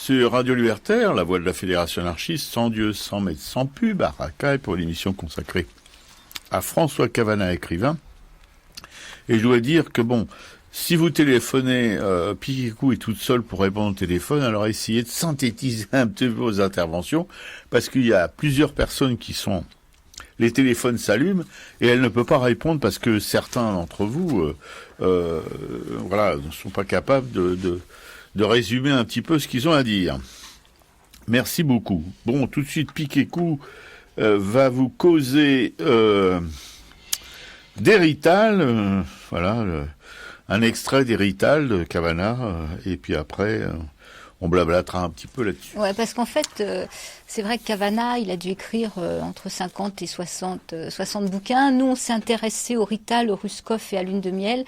Sur Radio Libertaire, la voix de la Fédération anarchiste, sans Dieu, sans maître, sans pub, à Racaille, pour l'émission consacrée à François Cavanat, écrivain. Et je dois dire que bon, si vous téléphonez, Piquécou est toute seule pour répondre au téléphone, alors essayez de synthétiser un petit peu vos interventions, parce qu'il y a plusieurs personnes qui sont... Les téléphones s'allument et elle ne peut pas répondre parce que certains d'entre vous, ne sont pas capables de résumer un petit peu ce qu'ils ont à dire. Merci beaucoup. Bon, tout de suite, Piquécou va vous causer d'Hérital, un extrait d'Hérital de Cavanat, et puis après, on blablatera un petit peu là-dessus. Ouais, parce qu'en fait, c'est vrai que Cavanat, il a dû écrire entre 50 et 60 bouquins. Nous, on s'est intéressé au Rital, au Ruskov et à Lune de miel.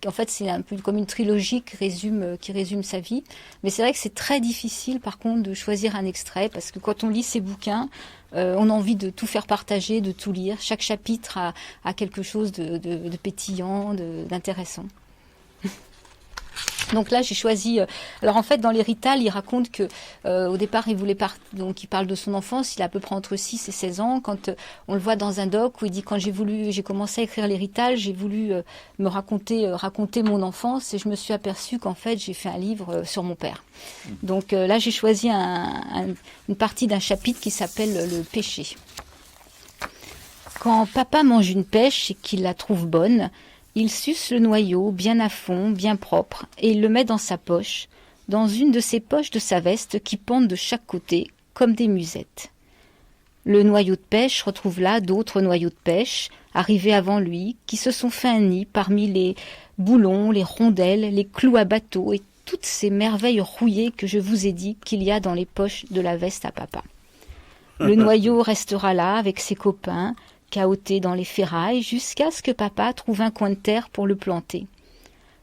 En fait, c'est un peu comme une trilogie qui résume sa vie. Mais c'est vrai que c'est très difficile, par contre, de choisir un extrait, parce que quand on lit ces bouquins, on a envie de tout faire partager, de tout lire. Chaque chapitre a quelque chose de pétillant, d'intéressant. Donc là, j'ai choisi... alors en fait, dans l'Hérital, il raconte que au départ, donc il parle de son enfance. Il a à peu près entre 6 et 16 ans. Quand on le voit dans un doc où il dit, quand j'ai commencé à écrire l'Hérital, j'ai voulu me raconter mon enfance, et je me suis aperçue qu'en fait, j'ai fait un livre sur mon père. Donc là, j'ai choisi une partie d'un chapitre qui s'appelle Le péché. Quand papa mange une pêche et qu'il la trouve bonne, il suce le noyau bien à fond, bien propre, et il le met dans sa poche, dans une de ces poches de sa veste qui pendent de chaque côté, comme des musettes. Le noyau de pêche retrouve là d'autres noyaux de pêche, arrivés avant lui, qui se sont fait un nid parmi les boulons, les rondelles, les clous à bateau et toutes ces merveilles rouillées que je vous ai dit qu'il y a dans les poches de la veste à papa. Le noyau restera là avec ses copains, cahoté dans les ferrailles, jusqu'à ce que papa trouve un coin de terre pour le planter.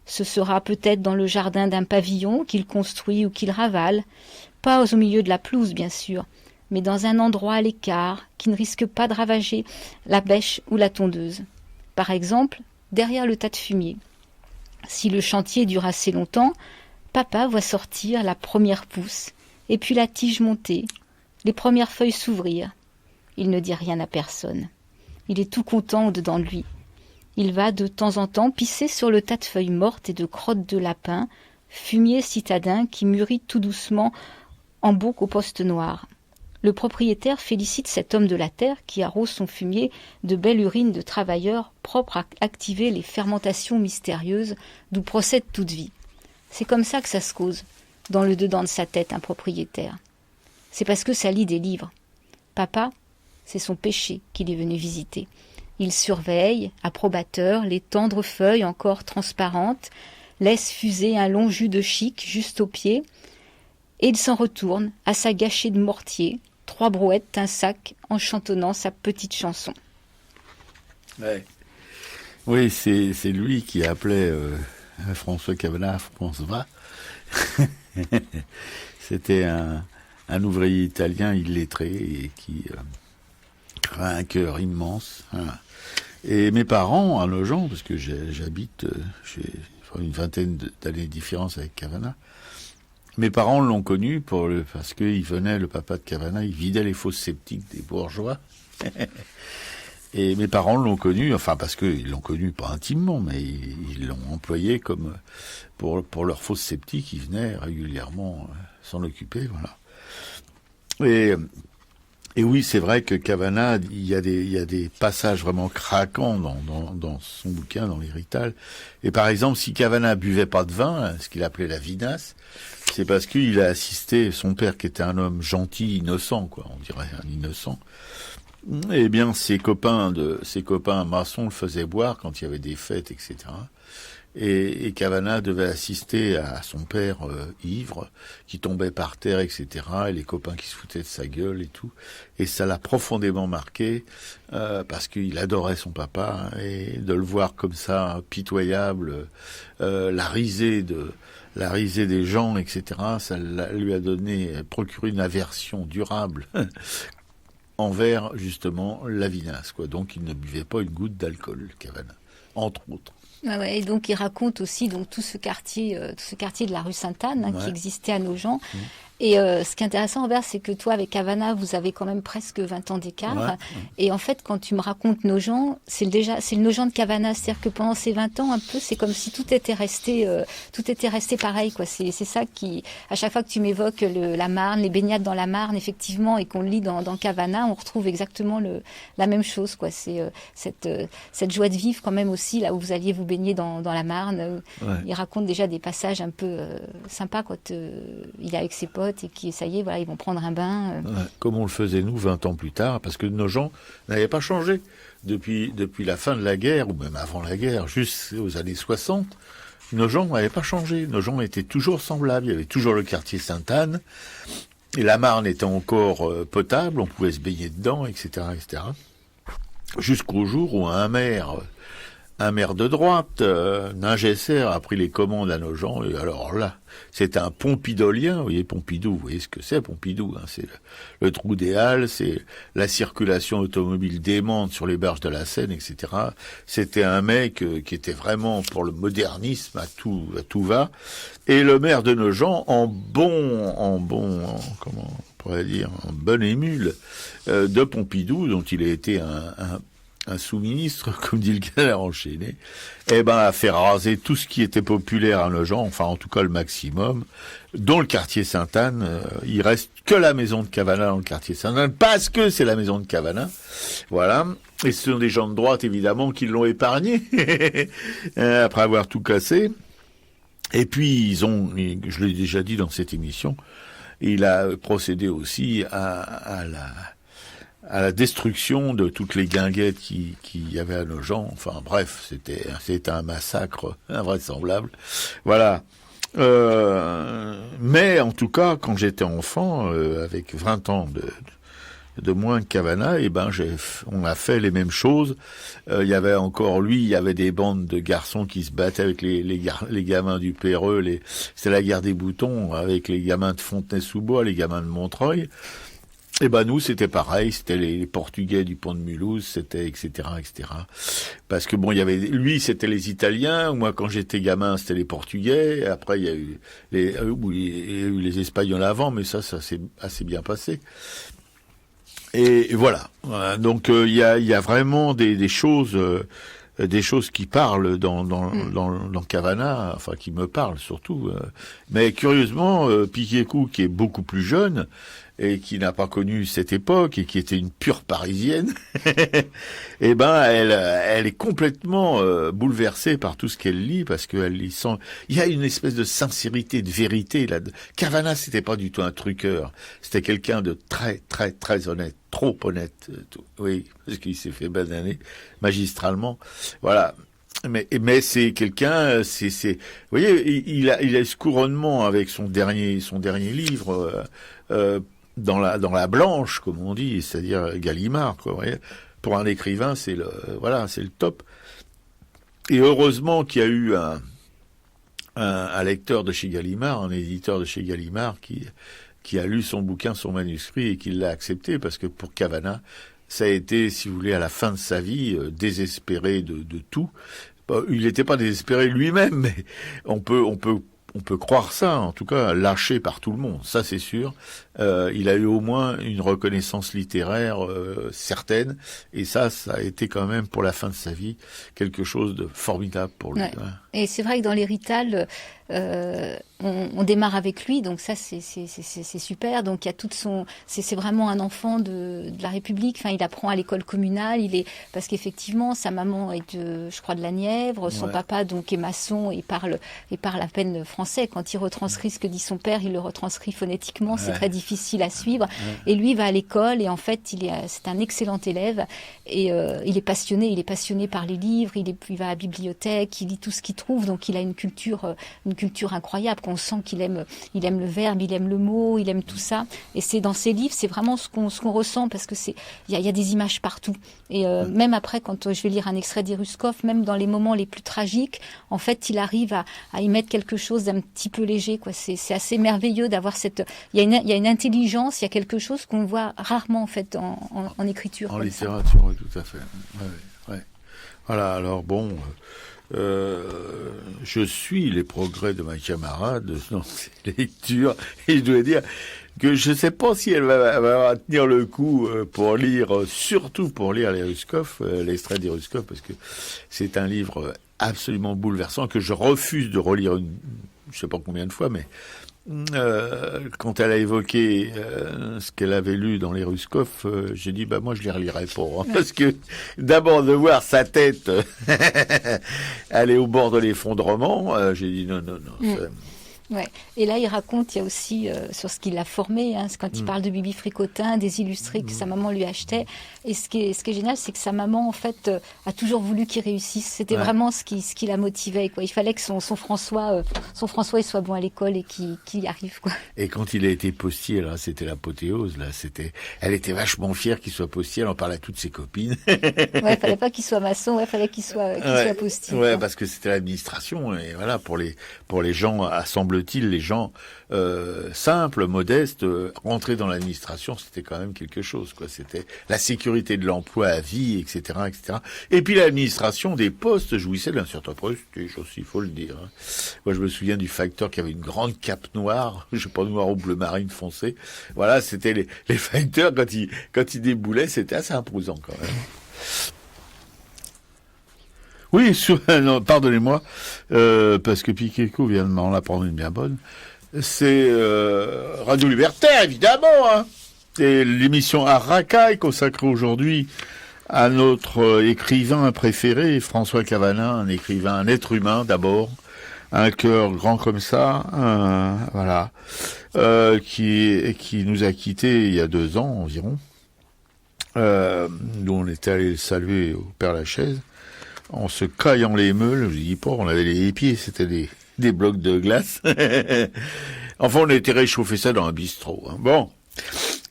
Ce sera peut-être dans le jardin d'un pavillon qu'il construit ou qu'il ravale, pas au milieu de la pelouse bien sûr, mais dans un endroit à l'écart qui ne risque pas de ravager la bêche ou la tondeuse. Par exemple, derrière le tas de fumier. Si le chantier dure assez longtemps, papa voit sortir la première pousse, et puis la tige monter, les premières feuilles s'ouvrir. Il ne dit rien à personne. Il est tout content au-dedans de lui. Il va de temps en temps pisser sur le tas de feuilles mortes et de crottes de lapin, fumier citadin qui mûrit tout doucement en bouc au poste noir. Le propriétaire félicite cet homme de la terre qui arrose son fumier de belle urine de travailleurs propre à activer les fermentations mystérieuses d'où procède toute vie. C'est comme ça que ça se cause, dans le dedans de sa tête, un propriétaire. C'est parce que ça lit des livres. Papa, c'est son péché qu'il est venu visiter. Il surveille, approbateur, les tendres feuilles encore transparentes, laisse fuser un long jus de chic juste aux pieds, et il s'en retourne à sa gâchée de mortier, 3 brouettes, un sac, en chantonnant sa petite chanson. Ouais. Oui, c'est lui qui appelait François Cavanat François. C'était un ouvrier italien illettré et qui a un cœur immense. Voilà. Et mes parents, à Nogent, parce que j'habite, j'ai une vingtaine d'années de différence avec Cavanat, mes parents l'ont connu parce qu'il venait, le papa de Cavanat, il vidait les fosses septiques des bourgeois. Et mes parents l'ont connu, enfin parce qu'ils l'ont connu pas intimement, mais ils l'ont employé comme pour leurs fosses septiques, ils venaient régulièrement s'en occuper, voilà. Et oui, c'est vrai que Cavanat, il y a des passages vraiment craquants dans son bouquin, dans l'Hérital. Et par exemple, si Cavanat buvait pas de vin, ce qu'il appelait la vinasse, c'est parce qu'il a assisté, son père qui était un homme gentil, innocent, quoi, on dirait un innocent. Eh bien, ses copains maçons le faisaient boire quand il y avait des fêtes, etc. Et Cavanat devait assister à son père ivre, qui tombait par terre, etc. Et les copains qui se foutaient de sa gueule et tout. Et ça l'a profondément marqué, parce qu'il adorait son papa, hein, et de le voir comme ça, pitoyable, la risée des gens, etc. Ça lui a procuré une aversion durable envers justement la vinasse, quoi. Donc il ne buvait pas une goutte d'alcool, Cavanat, entre autres. Ouais, et donc il raconte aussi donc tout ce quartier de la rue Sainte-Anne, hein, qui existait à Nogent. Et ce qui est intéressant, Robert, c'est que toi, avec Havana, vous avez quand même presque 20 ans d'écart. Ouais. Et en fait, quand tu me racontes Nogent, c'est le Nogent de Cavana. C'est-à-dire que pendant ces 20 ans, un peu, c'est comme si tout était resté pareil, quoi. C'est ça qui, à chaque fois que tu m'évoques la Marne, les baignades dans la Marne, effectivement, et qu'on le lit dans Cavana, on retrouve exactement la même chose, quoi. C'est cette joie de vivre quand même aussi, là où vous alliez vous baigner dans la Marne. Ouais. Il raconte déjà des passages un peu sympas quand il est avec ses potes et qui, ça y est, voilà, ils vont prendre un bain. Ouais, comme on le faisait nous 20 ans plus tard, parce que nos gens n'avaient pas changé depuis la fin de la guerre, ou même avant la guerre, jusqu'aux années 60. Nos gens n'avaient pas changé, nos gens étaient toujours semblables, il y avait toujours le quartier Sainte-Anne, et la Marne était encore potable, on pouvait se baigner dedans, etc., etc. Jusqu'au jour où un maire de droite, Ningesser, a pris les commandes à nos gens, et alors là, c'est un pompidolien, vous voyez Pompidou, vous voyez ce que c'est Pompidou, hein, c'est le trou des Halles, c'est la circulation automobile démente sur les berges de la Seine, etc. C'était un mec qui était vraiment pour le modernisme à tout va, et le maire de Nogent, en bonne émule de Pompidou, dont il a été un sous-ministre, comme dit le canard enchaîné, a fait raser tout ce qui était populaire à Nogent, enfin en tout cas le maximum, dont le quartier Sainte-Anne. Il reste que la maison de Cavana dans le quartier Sainte-Anne, parce que c'est la maison de Cavana. Voilà. Et ce sont des gens de droite, évidemment, qui l'ont épargné, après avoir tout cassé. Et puis, je l'ai déjà dit dans cette émission, il a procédé aussi à la destruction de toutes les guinguettes qui y avait à Nogent. Enfin bref, c'était un massacre invraisemblable. Voilà. Mais en tout cas, quand j'étais enfant, avec 20 ans de moins que Cavana, on a fait les mêmes choses. Il y avait des bandes de garçons qui se battaient avec les gamins du Perreux, c'était la guerre des boutons, avec les gamins de Fontenay-sous-Bois, les gamins de Montreuil. Et nous, c'était pareil, c'était les Portugais du pont de Mulhouse, c'était etc., etc. Parce que c'était les Italiens, moi quand j'étais gamin, c'était les Portugais, après il y a eu les Espagnols avant, mais ça s'est assez bien passé. Et voilà. Donc il y a vraiment des choses qui parlent dans Cavana, enfin qui me parlent surtout. Mais curieusement, Piquet-Cou, qui est beaucoup plus jeune et qui n'a pas connu cette époque et qui était une pure parisienne, elle est complètement bouleversée par tout ce qu'elle lit, parce qu'elle y sent. Il y a une espèce de sincérité, de vérité là. Cavana, c'était pas du tout un truqueur. C'était quelqu'un de très très très honnête, trop honnête. Oui, parce qu'il s'est fait bananer magistralement. Voilà. Mais c'est quelqu'un, vous voyez, il a ce couronnement avec son dernier livre, dans la blanche, comme on dit, c'est-à-dire Gallimard, quoi, vous voyez. Pour un écrivain, c'est le top. Et heureusement qu'il y a eu un lecteur de chez Gallimard, un éditeur de chez Gallimard qui a lu son bouquin, son manuscrit, et qui l'a accepté, parce que pour Cavana, ça a été, si vous voulez, à la fin de sa vie, désespéré de tout. Il n'était pas désespéré lui-même, mais on peut croire ça, en tout cas, lâché par tout le monde, ça c'est sûr. Il a eu au moins une reconnaissance littéraire certaine, et ça a été quand même, pour la fin de sa vie, quelque chose de formidable pour lui. Ouais. Ouais. Et c'est vrai que dans l'hérital, on démarre avec lui, donc ça c'est super. Donc il y a c'est vraiment un enfant de la République. Enfin, il apprend à l'école communale. Parce qu'effectivement sa maman est je crois de la Nièvre, son papa donc est maçon et parle à peine français. Quand il retranscrit ce que dit son père, il le retranscrit phonétiquement. C'est très difficile à suivre. Et lui va à l'école et en fait c'est un excellent élève et il est passionné par les livres. Il va à la bibliothèque, il lit tout ce qu'il trouve. Donc il a une culture incroyable. On sent qu'il aime le verbe, il aime le mot, il aime tout ça. Et c'est dans ses livres, c'est vraiment ce qu'on ressent, parce que il y a des images partout. Et même après, quand je vais lire un extrait d'Eruskov, même dans les moments les plus tragiques, en fait, il arrive à y mettre quelque chose d'un petit peu léger, quoi. C'est assez merveilleux d'avoir il y a une intelligence, il y a quelque chose qu'on voit rarement en fait en écriture. En littérature, oui, tout à fait. Ouais. Voilà. Alors bon. je suis les progrès de ma camarade dans ses lectures, et je dois dire que je ne sais pas si elle va tenir le coup pour lire, surtout pour lire les Ruskov, l'extrait des Ruskov, parce que c'est un livre absolument bouleversant que je refuse de relire je sais pas combien de fois, mais quand elle a évoqué ce qu'elle avait lu dans les Ruskov, j'ai dit moi je les relirai pas, hein, parce que d'abord de voir sa tête aller au bord de l'effondrement, j'ai dit non. Ouais. Et là, il raconte, il y a aussi sur ce qui l'a formé, quand il parle de Bibi Fricotin, des illustrés que sa maman lui achetait. Et ce qui est génial, c'est que sa maman, en fait, a toujours voulu qu'il réussisse. C'était vraiment ce qui la motivait, quoi. Il fallait que son François, il soit bon à l'école et qu'il y arrive, quoi. Et quand il a été postier, là, c'était l'apothéose, là. Elle était vachement fière qu'il soit postier, elle en parlait à toutes ses copines. Ouais, fallait pas qu'il soit maçon, fallait qu'il soit postier. Ouais, parce que c'était l'administration, et voilà, pour les gens, semble-t-il, les gens simples, modestes, rentrer dans l'administration, c'était quand même quelque chose, quoi. C'était la sécurité de l'emploi à vie, etc., etc. Et puis l'administration des postes jouissait d'un certain prestige aussi, il faut le dire. Hein. Moi, je me souviens du facteur qui avait une grande cape noire, je sais pas, noir ou bleu marine foncé. Voilà, c'était les facteurs quand ils déboulaient, c'était assez imposant quand même. Oui, non, pardonnez-moi, parce que Piqueco vient de m'en apprendre une bien bonne. C'est Radio Libertaire, évidemment. Hein. C'est l'émission Arracaille consacrée aujourd'hui à notre écrivain préféré, François Cavana, un écrivain, un être humain d'abord, un cœur grand comme ça, voilà, qui nous a quittés il y a 2 ans environ. Nous on était allé le saluer au Père-Lachaise. En se caillant les meules, je dis pas, on avait les pieds, c'était des blocs de glace. Enfin, on a été réchauffer ça dans un bistrot. Hein. Bon.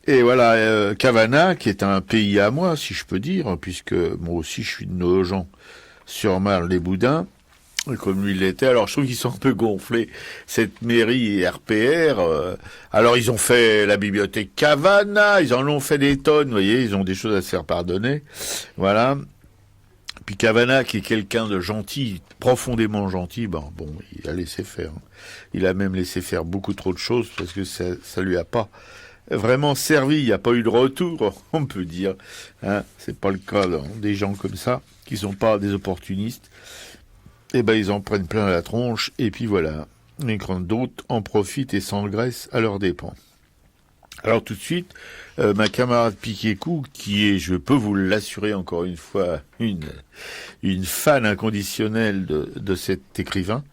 Et voilà, Cavana, qui est un pays à moi, si je peux dire, puisque moi aussi je suis de Nogent sur Marle-les-Boudins, comme lui l'était. Alors je trouve qu'ils sont un peu gonflés, cette mairie et RPR. Alors ils ont fait la bibliothèque Cavana, ils en ont fait des tonnes, vous voyez, ils ont des choses à se faire pardonner. Voilà. Puis Cavana, qui est quelqu'un de gentil, profondément gentil, bon, il a laissé faire. Il a même laissé faire beaucoup trop de choses parce que ça lui a pas vraiment servi. Il n'y a pas eu de retour, on peut dire. Hein, c'est pas le cas des gens comme ça, qui sont pas des opportunistes. Eh ben, ils en prennent plein la tronche, et puis voilà. Et quand d'autres en profitent et s'engraissent à leurs dépens. Alors tout de suite, ma camarade Piqueco, qui est, je peux vous l'assurer encore une fois, une fan inconditionnelle de cet écrivain,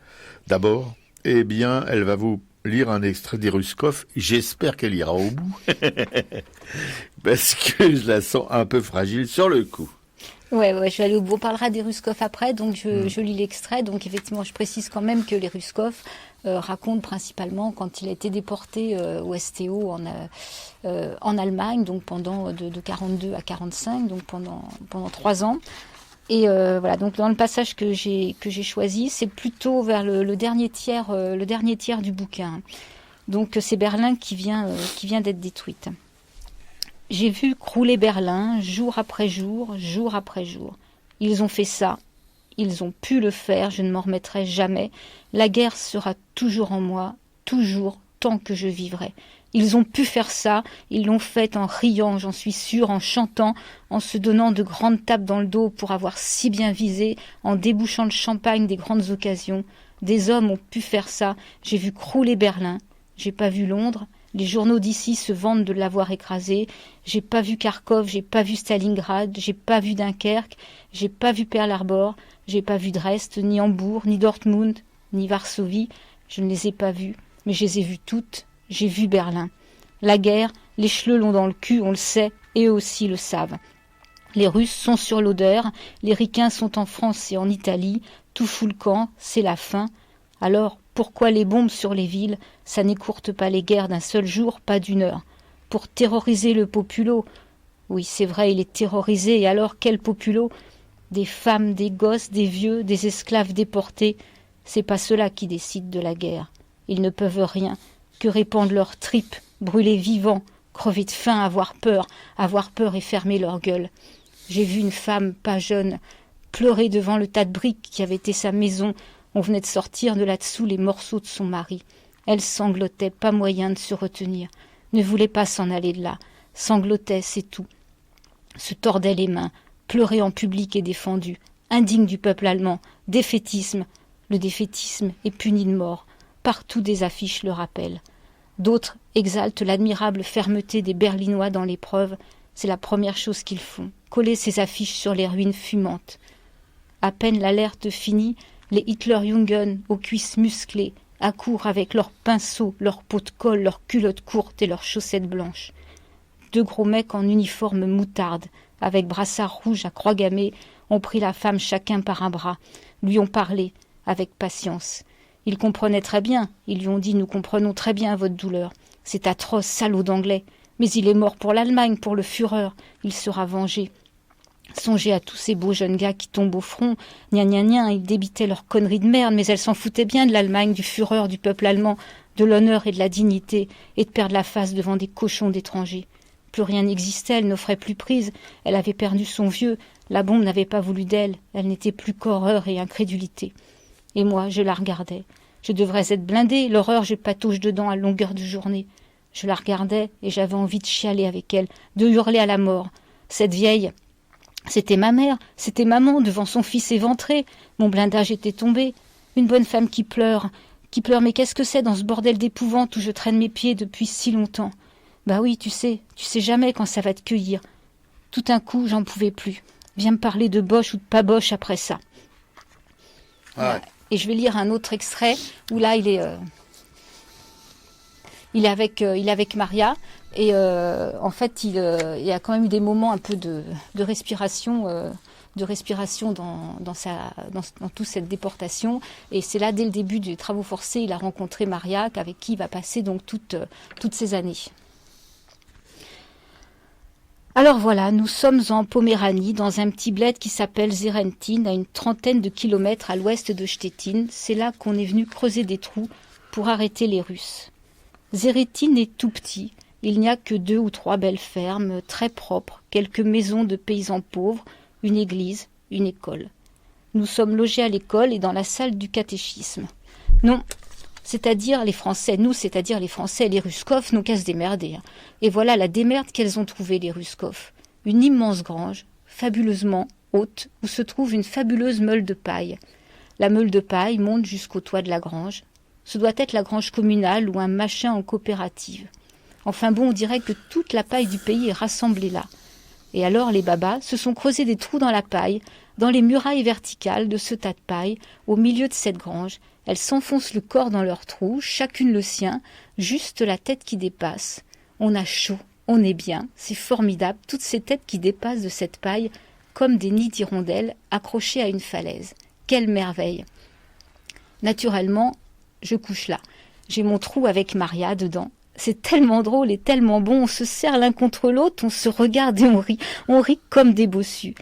d'abord, eh bien, elle va vous lire un extrait des Ruskov. J'espère qu'elle ira au bout, parce que je la sens un peu fragile sur le coup. Ouais, je vais aller au bout. On parlera des Ruskov après, donc je lis l'extrait. Donc effectivement, je précise quand même que les Ruskov racontent principalement quand il a été déporté au STO en Allemagne, donc pendant de 42 à 45, donc pendant 3 ans. Et voilà, donc dans le passage que j'ai choisi, c'est plutôt vers le dernier tiers du bouquin. Donc c'est Berlin qui vient d'être détruite. J'ai vu crouler Berlin jour après jour, jour après jour. Ils ont fait ça, ils ont pu le faire, je ne m'en remettrai jamais. La guerre sera toujours en moi, toujours, tant que je vivrai. Ils ont pu faire ça, ils l'ont fait en riant, j'en suis sûre, en chantant, en se donnant de grandes tapes dans le dos pour avoir si bien visé, en débouchant le champagne des grandes occasions. Des hommes ont pu faire ça, j'ai vu crouler Berlin, j'ai pas vu Londres. Les journaux d'ici se vantent de l'avoir écrasé. J'ai pas vu Kharkov, j'ai pas vu Stalingrad, j'ai pas vu Dunkerque, j'ai pas vu Pearl Harbor, j'ai pas vu Dresde, ni Hambourg, ni Dortmund, ni Varsovie. Je ne les ai pas vues, mais je les ai vues toutes. J'ai vu Berlin. La guerre, les chleux l'ont dans le cul, on le sait, et eux aussi le savent. Les Russes sont sur l'odeur, les Ricains sont en France et en Italie, tout fout le camp, c'est la fin. Alors, pourquoi les bombes sur les villes, ça n'écourte pas les guerres d'un seul jour, pas d'une heure. Pour terroriser le populo. Oui, c'est vrai, il est terrorisé, et alors quel populo? Des femmes, des gosses, des vieux, des esclaves déportés. C'est pas ceux-là qui décident de la guerre. Ils ne peuvent rien, que répandre leurs tripes, brûler vivants, crever de faim, avoir peur et fermer leur gueule. J'ai vu une femme pas jeune, pleurer devant le tas de briques qui avait été sa maison. On venait de sortir de là-dessous les morceaux de son mari. Elle sanglotait, pas moyen de se retenir. Ne voulait pas s'en aller de là. Sanglotait, c'est tout. Se tordait les mains, pleurait en public et défendu. Indigne du peuple allemand, défaitisme. Le défaitisme est puni de mort. Partout des affiches le rappellent. D'autres exaltent l'admirable fermeté des Berlinois dans l'épreuve. C'est la première chose qu'ils font, coller ces affiches sur les ruines fumantes. À peine l'alerte finie, les Hitlerjungen aux cuisses musclées accourent avec leurs pinceaux, leurs pots de colle, leurs culottes courtes et leurs chaussettes blanches. 2 gros mecs en uniforme moutarde, avec brassard rouge à croix gammée, ont pris la femme chacun par un bras, lui ont parlé, avec patience. Ils comprenaient très bien, ils lui ont dit « Nous comprenons très bien votre douleur. C'est atroce, salaud d'anglais. Mais il est mort pour l'Allemagne, pour le Führer. Il sera vengé. » Songez à tous ces beaux jeunes gars qui tombent au front. Gna gna gna, ils débitaient leurs conneries de merde, mais elles s'en foutaient bien de l'Allemagne, du Führer, du peuple allemand, de l'honneur et de la dignité, et de perdre la face devant des cochons d'étrangers. Plus rien n'existait, elle n'offrait plus prise. Elle avait perdu son vieux. La bombe n'avait pas voulu d'elle. Elle n'était plus qu'horreur et incrédulité. Et moi, je la regardais. Je devrais être blindée, l'horreur, je patauge dedans à longueur de journée. Je la regardais et j'avais envie de chialer avec elle, de hurler à la mort. Cette vieille, c'était ma mère, c'était maman devant son fils éventré. Mon blindage était tombé. Une bonne femme qui pleure, mais qu'est-ce que c'est dans ce bordel d'épouvante où je traîne mes pieds depuis si longtemps? Bah oui, tu sais jamais quand ça va te cueillir. Tout d'un coup, j'en pouvais plus. Viens me parler de Bosch ou de pas Bosch après ça. Ouais. Et je vais lire un autre extrait où là il est avec Maria et en fait il y a quand même eu des moments un peu de respiration dans toute cette déportation, et c'est là dès le début des travaux forcés il a rencontré Maria avec qui il va passer donc toutes ces années. Alors voilà, nous sommes en Poméranie, dans un petit bled qui s'appelle Zerentin, à une 30aine de kilomètres à l'ouest de Stettin. C'est là qu'on est venu creuser des trous pour arrêter les Russes. Zerentin est tout petit, il n'y a que 2 ou 3 belles fermes, très propres, quelques maisons de paysans pauvres, une église, une école. Nous sommes logés à l'école et dans la salle du catéchisme. Non, c'est-à-dire les Français, les Ruskov n'ont qu'à se démerder. Et voilà la démerde qu'elles ont trouvée, les Ruskov. Une immense grange, fabuleusement haute, où se trouve une fabuleuse meule de paille. La meule de paille monte jusqu'au toit de la grange. Ce doit être la grange communale ou un machin en coopérative. Enfin bon, on dirait que toute la paille du pays est rassemblée là. Et alors les babas se sont creusés des trous dans la paille, dans les murailles verticales de ce tas de paille, au milieu de cette grange. Elles s'enfoncent le corps dans leurs trous, chacune le sien, juste la tête qui dépasse. On a chaud, on est bien, c'est formidable, toutes ces têtes qui dépassent de cette paille, comme des nids d'hirondelles accrochés à une falaise. Quelle merveille! Naturellement, je couche là. J'ai mon trou avec Maria dedans. C'est tellement drôle et tellement bon, on se serre l'un contre l'autre, on se regarde et on rit comme des bossus.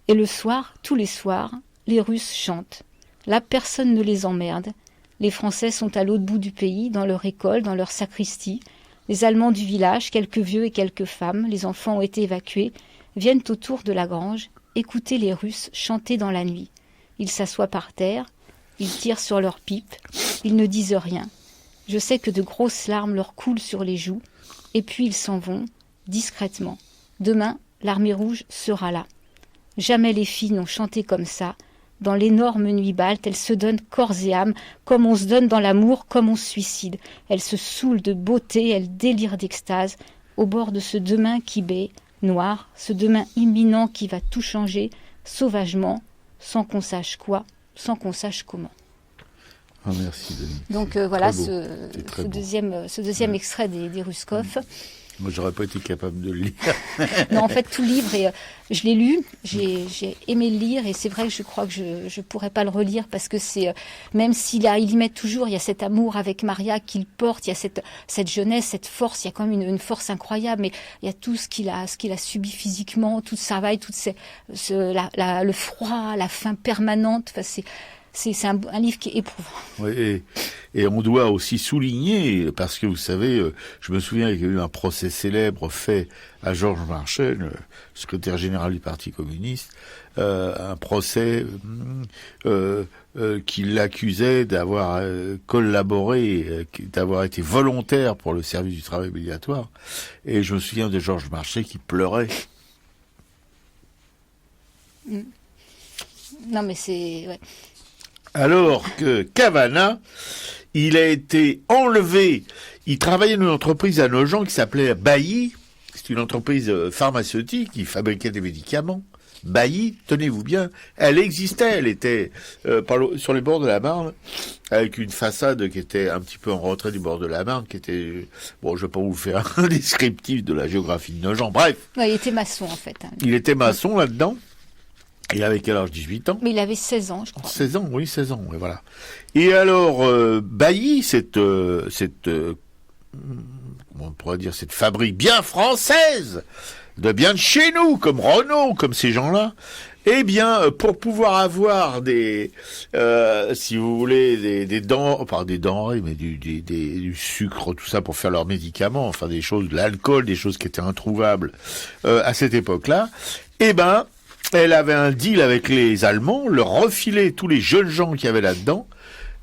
Et le soir, tous les soirs, les Russes chantent. Là, personne ne les emmerde. Les Français sont à l'autre bout du pays, dans leur école, dans leur sacristie. Les Allemands du village, quelques vieux et quelques femmes, les enfants ont été évacués, viennent autour de la grange, écouter les Russes chanter dans la nuit. Ils s'assoient par terre, ils tirent sur leurs pipes, ils ne disent rien. Je sais que de grosses larmes leur coulent sur les joues, et puis ils s'en vont, discrètement. Demain, l'armée rouge sera là. Jamais les filles n'ont chanté comme ça. Dans l'énorme nuit balte, elles se donnent corps et âme, comme on se donne dans l'amour, comme on se suicide. Elles se saoulent de beauté, elles délirent d'extase, au bord de ce demain qui baie, noir, ce demain imminent qui va tout changer, sauvagement, sans qu'on sache quoi, sans qu'on sache comment. Ah, merci, Denis. Donc voilà ce deuxième extrait des Ruskov. Moi, j'aurais pas été capable de le lire. Non, en fait, tout le livre, et je l'ai lu, j'ai aimé le lire, et c'est vrai que je crois que je pourrais pas le relire parce que c'est, même il y met toujours, il y a cet amour avec Maria qu'il porte, il y a cette jeunesse, cette force, il y a quand même une force incroyable, mais il y a tout ce qu'il a subi physiquement, tout ce travail, le froid, la faim permanente, enfin c'est un livre qui est éprouvant. Oui, et on doit aussi souligner, parce que vous savez, je me souviens qu'il y a eu un procès célèbre fait à Georges Marchais, le secrétaire général du Parti communiste, un procès qui l'accusait d'avoir collaboré, d'avoir été volontaire pour le service du travail obligatoire. Et je me souviens de Georges Marchais qui pleurait. Non, mais c'est... Ouais. Alors que Cavana, il a été enlevé. Il travaillait dans une entreprise à Nogent qui s'appelait Bailly. C'est une entreprise pharmaceutique qui fabriquait des médicaments. Bailly, tenez-vous bien, elle existait, elle était sur les bords de la Marne, avec une façade qui était un petit peu en retrait du bord de la Marne, qui était... Bon, je vais pas vous faire un descriptif de la géographie de Nogent, bref. Ouais, il était maçon, en fait. Hein. Il était maçon là-dedans. Il avait quel âge? 18 ans? Mais il avait 16 ans, je crois. 16 ans, oui, 16 ans, et voilà. Et alors, Bailly, comment on pourrait dire, cette fabrique bien française, bien de chez nous, comme Renault, comme ces gens-là, eh bien, pour pouvoir avoir si vous voulez, des denrées, mais du sucre, tout ça, pour faire leurs médicaments, enfin des choses, de l'alcool, des choses qui étaient introuvables à cette époque-là, eh ben, elle avait un deal avec les Allemands, leur refilait tous les jeunes gens qu'il y avait là-dedans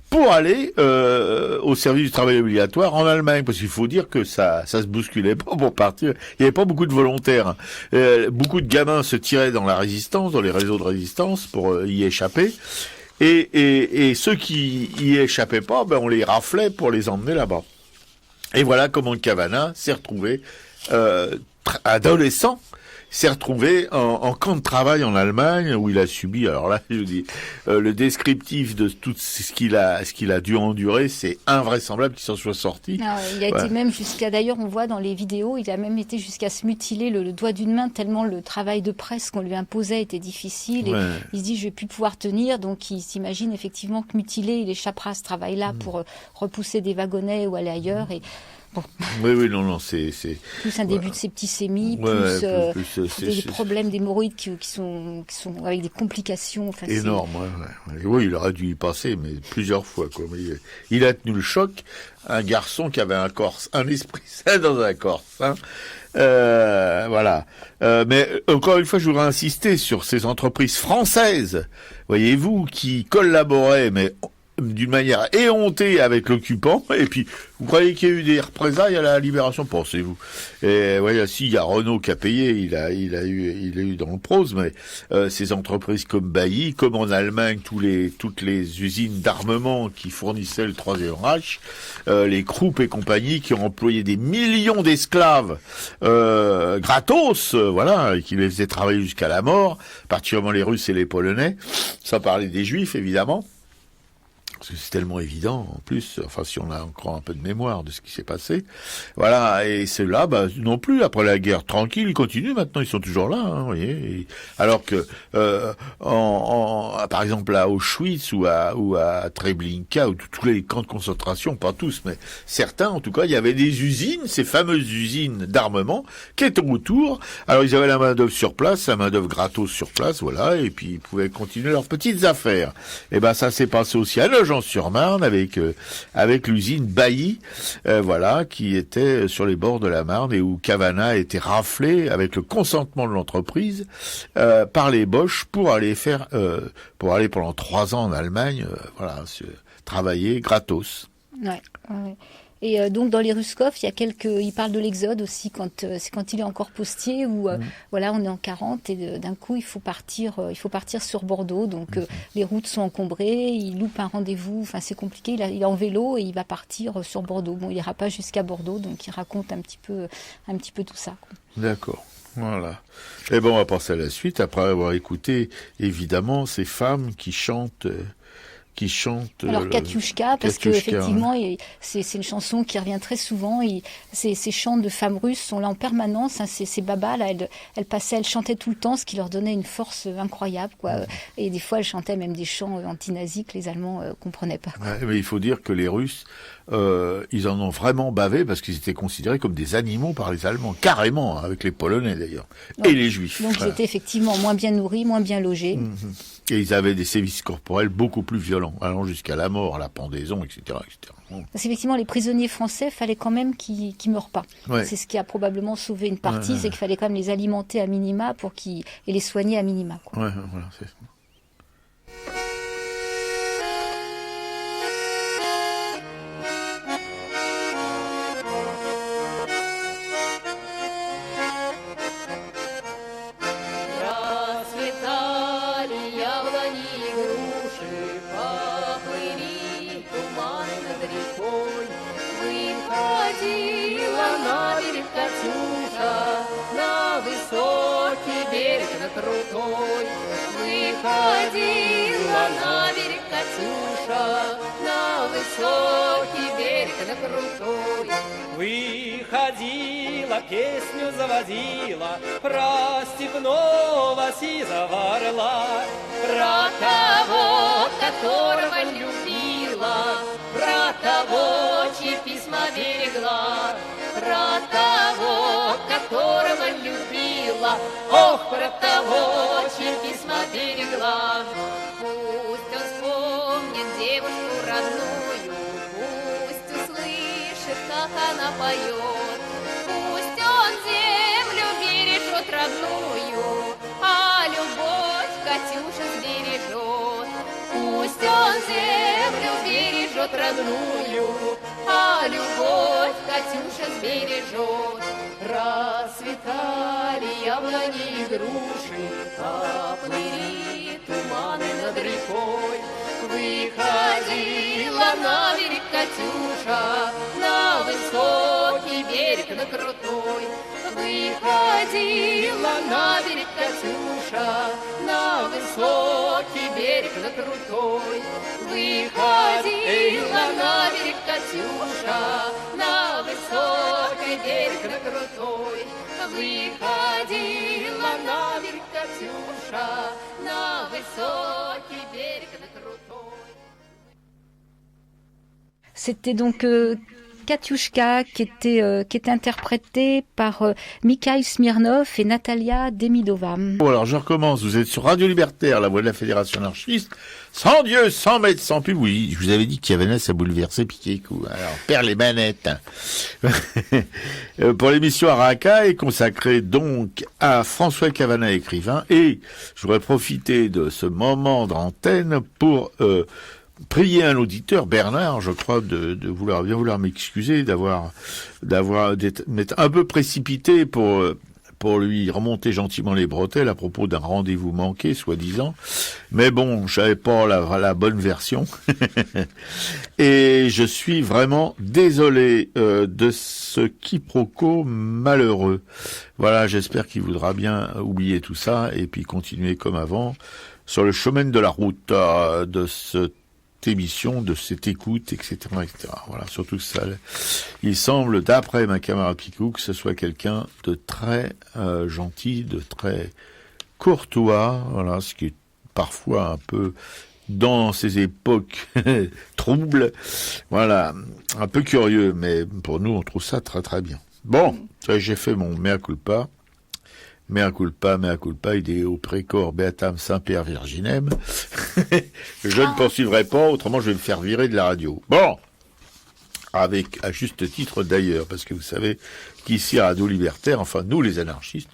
pour aller au service du travail obligatoire en Allemagne, parce qu'il faut dire que ça se bousculait pas pour partir. Il y avait pas beaucoup de volontaires. Beaucoup de gamins se tiraient dans la résistance, dans les réseaux de résistance pour y échapper. Et ceux qui y échappaient pas, ben on les raflait pour les emmener là-bas. Et voilà comment Cavana s'est retrouvé adolescent. S'est retrouvé en camp de travail en Allemagne où il a subi, alors là je dis, le descriptif de tout ce qu'il a dû endurer, c'est invraisemblable qu'il s'en soit sorti. Ah ouais, il a été même jusqu'à, d'ailleurs on voit dans les vidéos, il a même été jusqu'à se mutiler le doigt d'une main tellement le travail de presse qu'on lui imposait était difficile et il se dit je vais plus pouvoir tenir, donc il s'imagine effectivement que mutilé il échappera à ce travail-là pour repousser des wagonnets ou aller ailleurs et bon. Oui, non, c'est... Plus un début de septicémie, plus des problèmes d'hémorroïdes qui sont avec des complications. Enfin, énorme, oui, il aurait dû y passer, mais plusieurs fois, quoi. Il a tenu le choc. Un garçon qui avait un esprit sain dans un corps sain. Voilà. Mais encore une fois, je voudrais insister sur ces entreprises françaises, voyez-vous, qui collaboraient, mais d'une manière éhontée avec l'occupant, et puis vous croyez qu'il y a eu des représailles à la Libération, pensez-vous? Et voilà, si, il y a Renault qui a payé, il a eu dans le prose, mais ces entreprises comme Bailly, comme en Allemagne, toutes les usines d'armement qui fournissaient le Troisième Reich, les Krupp et compagnie qui ont employé des millions d'esclaves gratos, voilà, et qui les faisaient travailler jusqu'à la mort, particulièrement les Russes et les Polonais, sans parler des Juifs évidemment. Parce que c'est tellement évident, en plus, enfin, si on a encore un peu de mémoire de ce qui s'est passé. Voilà, et ceux-là, non plus, après la guerre tranquille, ils continuent maintenant, ils sont toujours là, vous voyez. Alors que, par exemple, à Auschwitz ou à Treblinka, ou tous les camps de concentration, pas tous, mais certains, en tout cas, il y avait des usines, ces fameuses usines d'armement, qui étaient autour. Alors, ils avaient la main-d'œuvre sur place, la main-d'œuvre gratos sur place, voilà, et puis ils pouvaient continuer leurs petites affaires. Et ça s'est passé aussi à Nogent-sur-Marne avec l'usine Bailly, voilà, qui était sur les bords de la Marne et où Cavana a été raflé avec le consentement de l'entreprise par les Boches pour aller pendant 3 ans en Allemagne, voilà, travailler gratos. Ouais. Et donc dans les Ruskov, il parle de l'exode aussi c'est quand il est encore postier où voilà, on est en 40 et d'un coup il faut partir sur Bordeaux, donc les routes sont encombrées, il loupe un rendez-vous, enfin c'est compliqué, il est en vélo et il va partir sur Bordeaux. Bon, il ira pas jusqu'à Bordeaux, donc il raconte un petit peu tout ça, quoi. D'accord. Voilà. Et on va passer à la suite après avoir écouté évidemment ces femmes qui chantent. Alors Katiouchka, parce que effectivement, c'est une chanson qui revient très souvent. Ces chants de femmes russes sont là en permanence. Hein, ces babas là, elles chantaient tout le temps, ce qui leur donnait une force incroyable, quoi. Et des fois, elles chantaient même des chants anti-nazis que les Allemands comprenaient pas, quoi. Ouais, mais il faut dire que les Russes ils en ont vraiment bavé parce qu'ils étaient considérés comme des animaux par les Allemands, carrément, avec les Polonais d'ailleurs, et les Juifs. Donc ils étaient effectivement moins bien nourris, moins bien logés. Et ils avaient des sévices corporels beaucoup plus violents, allant jusqu'à la mort, la pendaison, etc. etc. Parce qu'effectivement, les prisonniers français, fallait quand même qu'ils meurent pas. Ouais. C'est ce qui a probablement sauvé une partie, c'est qu'il fallait quand même les alimenter à minima et les soigner à minima, quoi. Ouais, voilà, c'est ça. Крутой, выходила на берег Катюша, на высокий берег, на крутой. Выходила, песню заводила, про степного сизого орла, про того, которого любила, про того, чьи письма берегла, про того, которого любила, ох, про того, чьи письма берегла. Пусть он вспомнит девушку родную, пусть услышит, как она поет, пусть он землю бережет родную, а любовь Катюша сбережет. Пусть он землю бережет родную, а любовь Катюша сбережет. Расцветали яблони и груши, поплыли туманы над рекой. Выходила на берег Катюша, на высокий берег, на крутой. Выходила на берег Катюша, на высокий берег, на крутой. Выходила на берег Катюша, на высокий берег, на крутой. Выходила на берег Катюша, на высокий берег, на крутой. C'était donc Katiushka qui était interprétée par Mikhail Smirnov et Natalia Demidova. Bon, alors je recommence, vous êtes sur Radio Libertaire, la voix de la Fédération anarchiste, sans Dieu, sans maître, sans pub, oui, je vous avais dit qu'il y avait ça bouleversé Piquet-Coup, alors perd les manettes. Pour l'émission Araka est consacrée donc à François Cavana, écrivain, et je voudrais profiter de ce moment d'antenne pour prier un auditeur, Bernard, je crois, de vouloir m'excuser d'être un peu précipité pour lui remonter gentiment les bretelles à propos d'un rendez-vous manqué, soi-disant. Mais bon, j'avais pas la bonne version. Et je suis vraiment désolé de ce quiproquo malheureux. Voilà, j'espère qu'il voudra bien oublier tout ça et puis continuer comme avant sur le chemin de la route de cette émission, de cette écoute, etc., etc. Voilà, surtout ça. Il semble, d'après ma camarade Picou, que ce soit quelqu'un de très gentil, de très courtois, voilà, ce qui est parfois un peu dans ces époques troubles, voilà, un peu curieux, mais pour nous, on trouve ça très très bien. Bon, j'ai fait mon mea culpa. Mea culpa, ideo precor beatam Saint-Père Virginem. Je ne poursuivrai pas, autrement je vais me faire virer de la radio. Bon, avec à juste titre d'ailleurs, parce que vous savez qu'ici à Radio Libertaire, enfin nous les anarchistes,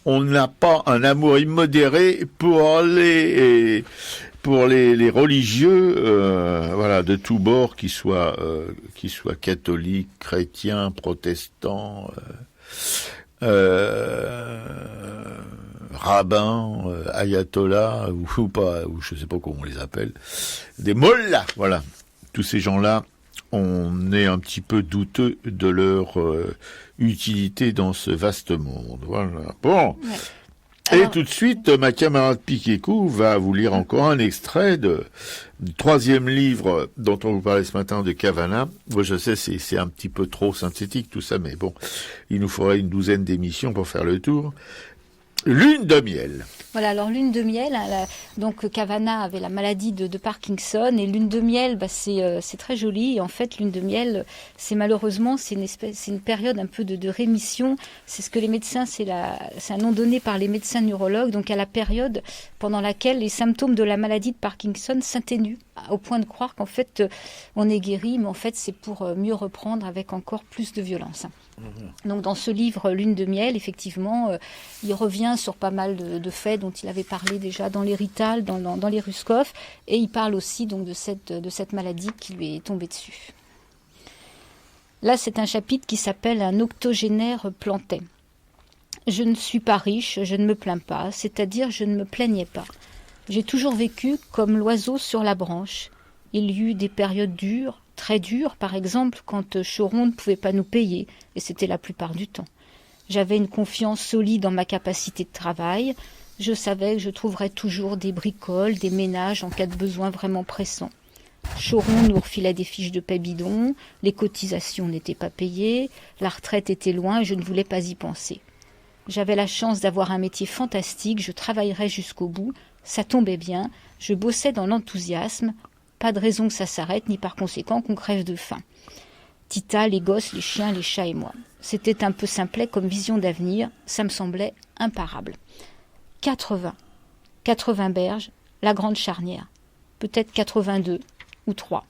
on n'a pas un amour immodéré pour les religieux, voilà, de tous bords, qu'ils soient catholiques, chrétiens, protestants, rabbins, ayatollahs, ou pas, ou je sais pas comment on les appelle, des mollahs, voilà. Tous ces gens-là, on est un petit peu douteux de leur utilité dans ce vaste monde, voilà. Bon. Ouais. Alors, et tout de suite, ma camarade Piquet-Coup va vous lire encore un extrait du troisième livre dont on vous parlait ce matin de Cavana. Moi, je sais, c'est un petit peu trop synthétique tout ça, mais bon, il nous faudrait une douzaine d'émissions pour faire le tour. Lune de miel. Voilà, alors lune de miel, hein, donc Kavanagh avait la maladie de Parkinson, et lune de miel, c'est très joli. Et en fait, lune de miel, c'est malheureusement c'est une période un peu de rémission. C'est ce que les médecins, c'est un nom donné par les médecins neurologues, donc à la période pendant laquelle les symptômes de la maladie de Parkinson s'atténuent, au point de croire qu'en fait on est guéri, mais en fait c'est pour mieux reprendre avec encore plus de violence. Donc dans ce livre Lune de miel, effectivement, il revient sur pas mal de faits dont il avait parlé déjà dans les Rital, dans les Ruskov, et il parle aussi donc de cette maladie qui lui est tombée dessus. Là, c'est un chapitre qui s'appelle Un octogénaire plantais. Je ne suis pas riche, je ne me plains pas, c'est-à-dire je ne me plaignais pas. J'ai toujours vécu comme l'oiseau sur la branche. Il y eut des périodes dures, très dures, par exemple quand Choron ne pouvait pas nous payer, et c'était la plupart du temps. J'avais une confiance solide en ma capacité de travail. Je savais que je trouverais toujours des bricoles, des ménages en cas de besoin vraiment pressant. Choron nous refilait des fiches de paie bidon, les cotisations n'étaient pas payées, la retraite était loin et je ne voulais pas y penser. J'avais la chance d'avoir un métier fantastique, je travaillerais jusqu'au bout, ça tombait bien, je bossais dans l'enthousiasme, pas de raison que ça s'arrête, ni par conséquent qu'on crève de faim. Tita, les gosses, les chiens, les chats et moi. C'était un peu simplet comme vision d'avenir, ça me semblait imparable. 80 berges, la grande charnière. Peut-être 82 ou 3.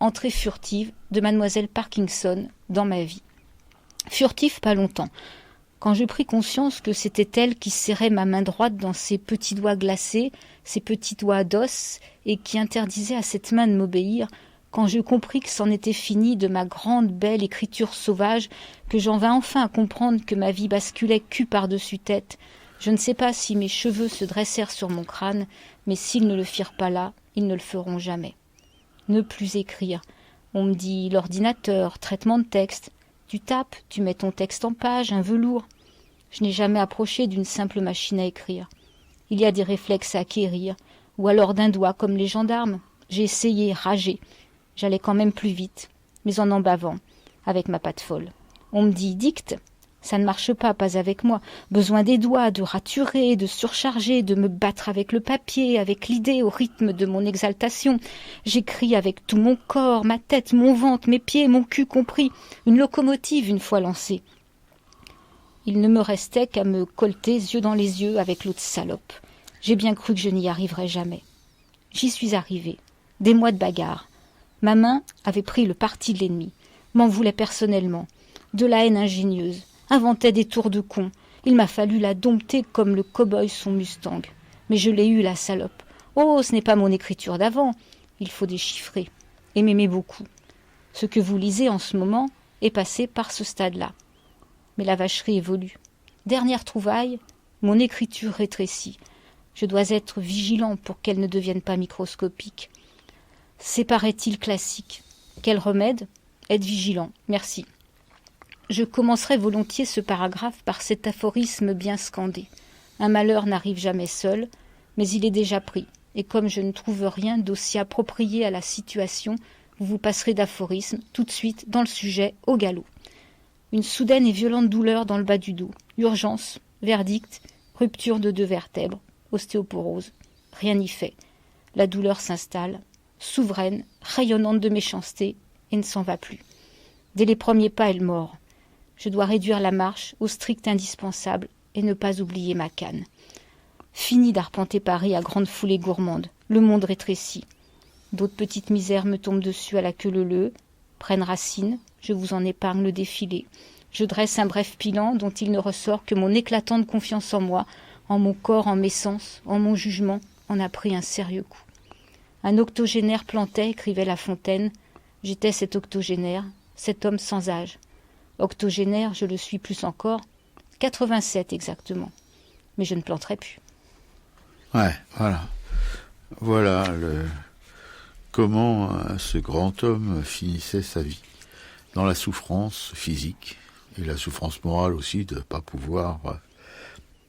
Entrée furtive de mademoiselle Parkinson dans ma vie. Furtive pas longtemps. Quand je pris conscience que c'était elle qui serrait ma main droite dans ses petits doigts glacés, ses petits doigts d'os, et qui interdisait à cette main de m'obéir, quand je compris que c'en était fini de ma grande belle écriture sauvage, que j'en vins enfin à comprendre que ma vie basculait cul par-dessus tête, je ne sais pas si mes cheveux se dressèrent sur mon crâne, mais s'ils ne le firent pas là, ils ne le feront jamais. Ne plus écrire. On me dit l'ordinateur, traitement de texte. Tu tapes, tu mets ton texte en page, un velours. Je n'ai jamais approché d'une simple machine à écrire. Il y a des réflexes à acquérir, ou alors d'un doigt comme les gendarmes. J'ai essayé, ragé. J'allais quand même plus vite, mais en bavant, avec ma patte folle. On me dit dicte. Ça ne marche pas avec moi. Besoin des doigts, de raturer, de surcharger, de me battre avec le papier, avec l'idée, au rythme de mon exaltation. J'écris avec tout mon corps, ma tête, mon ventre, mes pieds, mon cul compris. Une locomotive une fois lancée. Il ne me restait qu'à me colleter yeux dans les yeux avec l'autre salope. J'ai bien cru que je n'y arriverais jamais. J'y suis arrivée. Des mois de bagarre. Ma main avait pris le parti de l'ennemi. M'en voulait personnellement. De la haine ingénieuse. Inventait des tours de con. Il m'a fallu la dompter comme le cow-boy son Mustang. Mais je l'ai eue, la salope. Oh, ce n'est pas mon écriture d'avant. Il faut déchiffrer. Et m'aimer beaucoup. Ce que vous lisez en ce moment est passé par ce stade-là. Mais la vacherie évolue. Dernière trouvaille, mon écriture rétrécit. Je dois être vigilant pour qu'elle ne devienne pas microscopique. C'est, paraît-il, classique. Quel remède? Être vigilant. Merci. Je commencerai volontiers ce paragraphe par cet aphorisme bien scandé. Un malheur n'arrive jamais seul, mais il est déjà pris, et comme je ne trouve rien d'aussi approprié à la situation, vous vous passerez d'aphorisme tout de suite dans le sujet au galop. Une soudaine et violente douleur dans le bas du dos. Urgence, verdict, rupture de 2 vertèbres, ostéoporose. Rien n'y fait. La douleur s'installe, souveraine, rayonnante de méchanceté, et ne s'en va plus. Dès les premiers pas, elle mord. Je dois réduire la marche au strict indispensable et ne pas oublier ma canne. Fini d'arpenter Paris à grande foulée gourmande. Le monde rétrécit. D'autres petites misères me tombent dessus à la queue leu-leu, prennent racine, je vous en épargne le défilé. Je dresse un bref bilan dont il ne ressort que mon éclatante confiance en moi, en mon corps, en mes sens, en mon jugement, en a pris un sérieux coup. Un octogénaire plantait, écrivait La Fontaine. J'étais cet octogénaire, cet homme sans âge. Octogénaire, je le suis plus encore, 87 exactement. Mais je ne planterai plus. Ouais, voilà. Voilà comment ce grand homme finissait sa vie. Dans la souffrance physique et la souffrance morale aussi de ne pas pouvoir,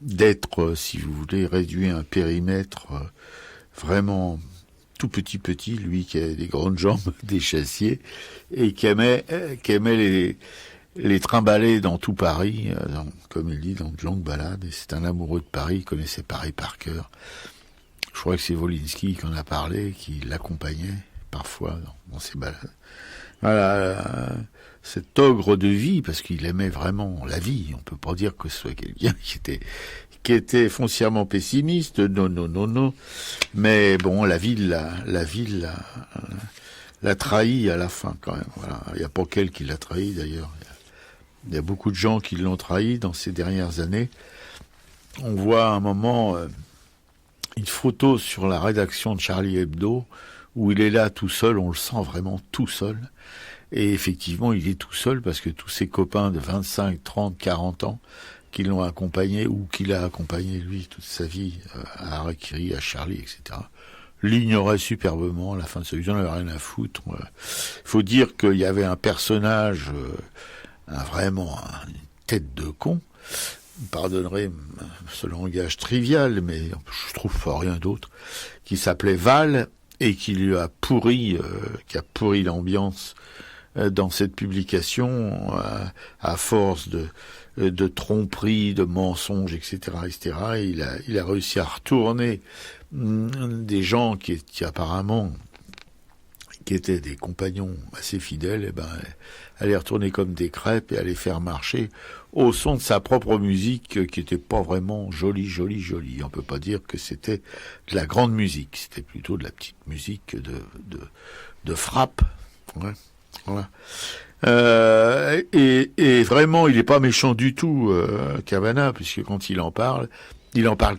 d'être, si vous voulez, réduit à un périmètre vraiment tout petit, lui qui a des grandes jambes, des chassiers, et qui aimait les trimballer dans tout Paris, comme il dit, dans de longues balades. Et c'est un amoureux de Paris, il connaissait Paris par cœur. Je crois que c'est Wolinski qui en a parlé, qui l'accompagnait parfois dans ses balades. Voilà, cet ogre de vie, parce qu'il aimait vraiment la vie. On peut pas dire que ce soit quelqu'un qui était foncièrement pessimiste. Non. Mais bon, la ville l'a trahi à la fin quand même. Voilà, il n'y a pas qu'elle qui l'a trahi d'ailleurs. Il y a beaucoup de gens qui l'ont trahi dans ces dernières années. On voit à un moment une photo sur la rédaction de Charlie Hebdo où il est là tout seul, on le sent vraiment tout seul. Et effectivement, il est tout seul parce que tous ses copains de 25, 30, 40 ans qui l'ont accompagné ou qu'il a accompagné lui toute sa vie à Harakiri, à Charlie, etc., l'ignorait superbement. À la fin de sa vie, ils n'en avaient rien à foutre. Il faut dire qu'il y avait un personnage, vraiment une tête de con. Vous pardonnerez ce langage trivial, mais je trouve pas rien d'autre, qui s'appelait Val et qui lui a pourri, l'ambiance dans cette publication à force de tromperies, de mensonges, etc., etc. Il a réussi à retourner des gens qui apparemment qui étaient des compagnons assez fidèles, à les retourner comme des crêpes et à les faire marcher au son de sa propre musique qui était pas vraiment jolie. On peut pas dire que c'était de la grande musique, c'était plutôt de la petite musique de frappe. Ouais. Voilà. Et vraiment, il est pas méchant du tout, Cavana, puisque quand il en parle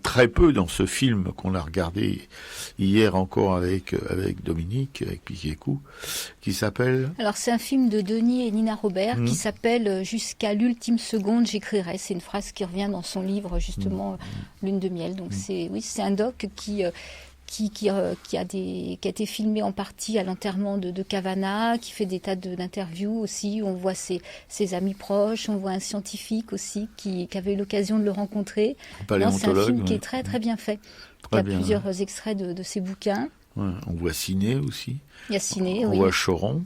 très peu dans ce film qu'on a regardé hier encore avec Dominique, avec Piquet-Cou, qui s'appelle... Alors c'est un film de Denis et Nina Robert qui s'appelle « Jusqu'à l'ultime seconde, j'écrirai ». C'est une phrase qui revient dans son livre, justement, Lune de miel. Donc c'est un doc qui a été filmé en partie à l'enterrement de Cavana, qui fait des tas d'interviews aussi. On voit ses amis proches, on voit un scientifique aussi qui avait eu l'occasion de le rencontrer. C'est un film qui est très très bien fait. Il y a plusieurs extraits de ses bouquins. Ouais, on voit Ciné aussi. Il y a Ciné, on voit Choron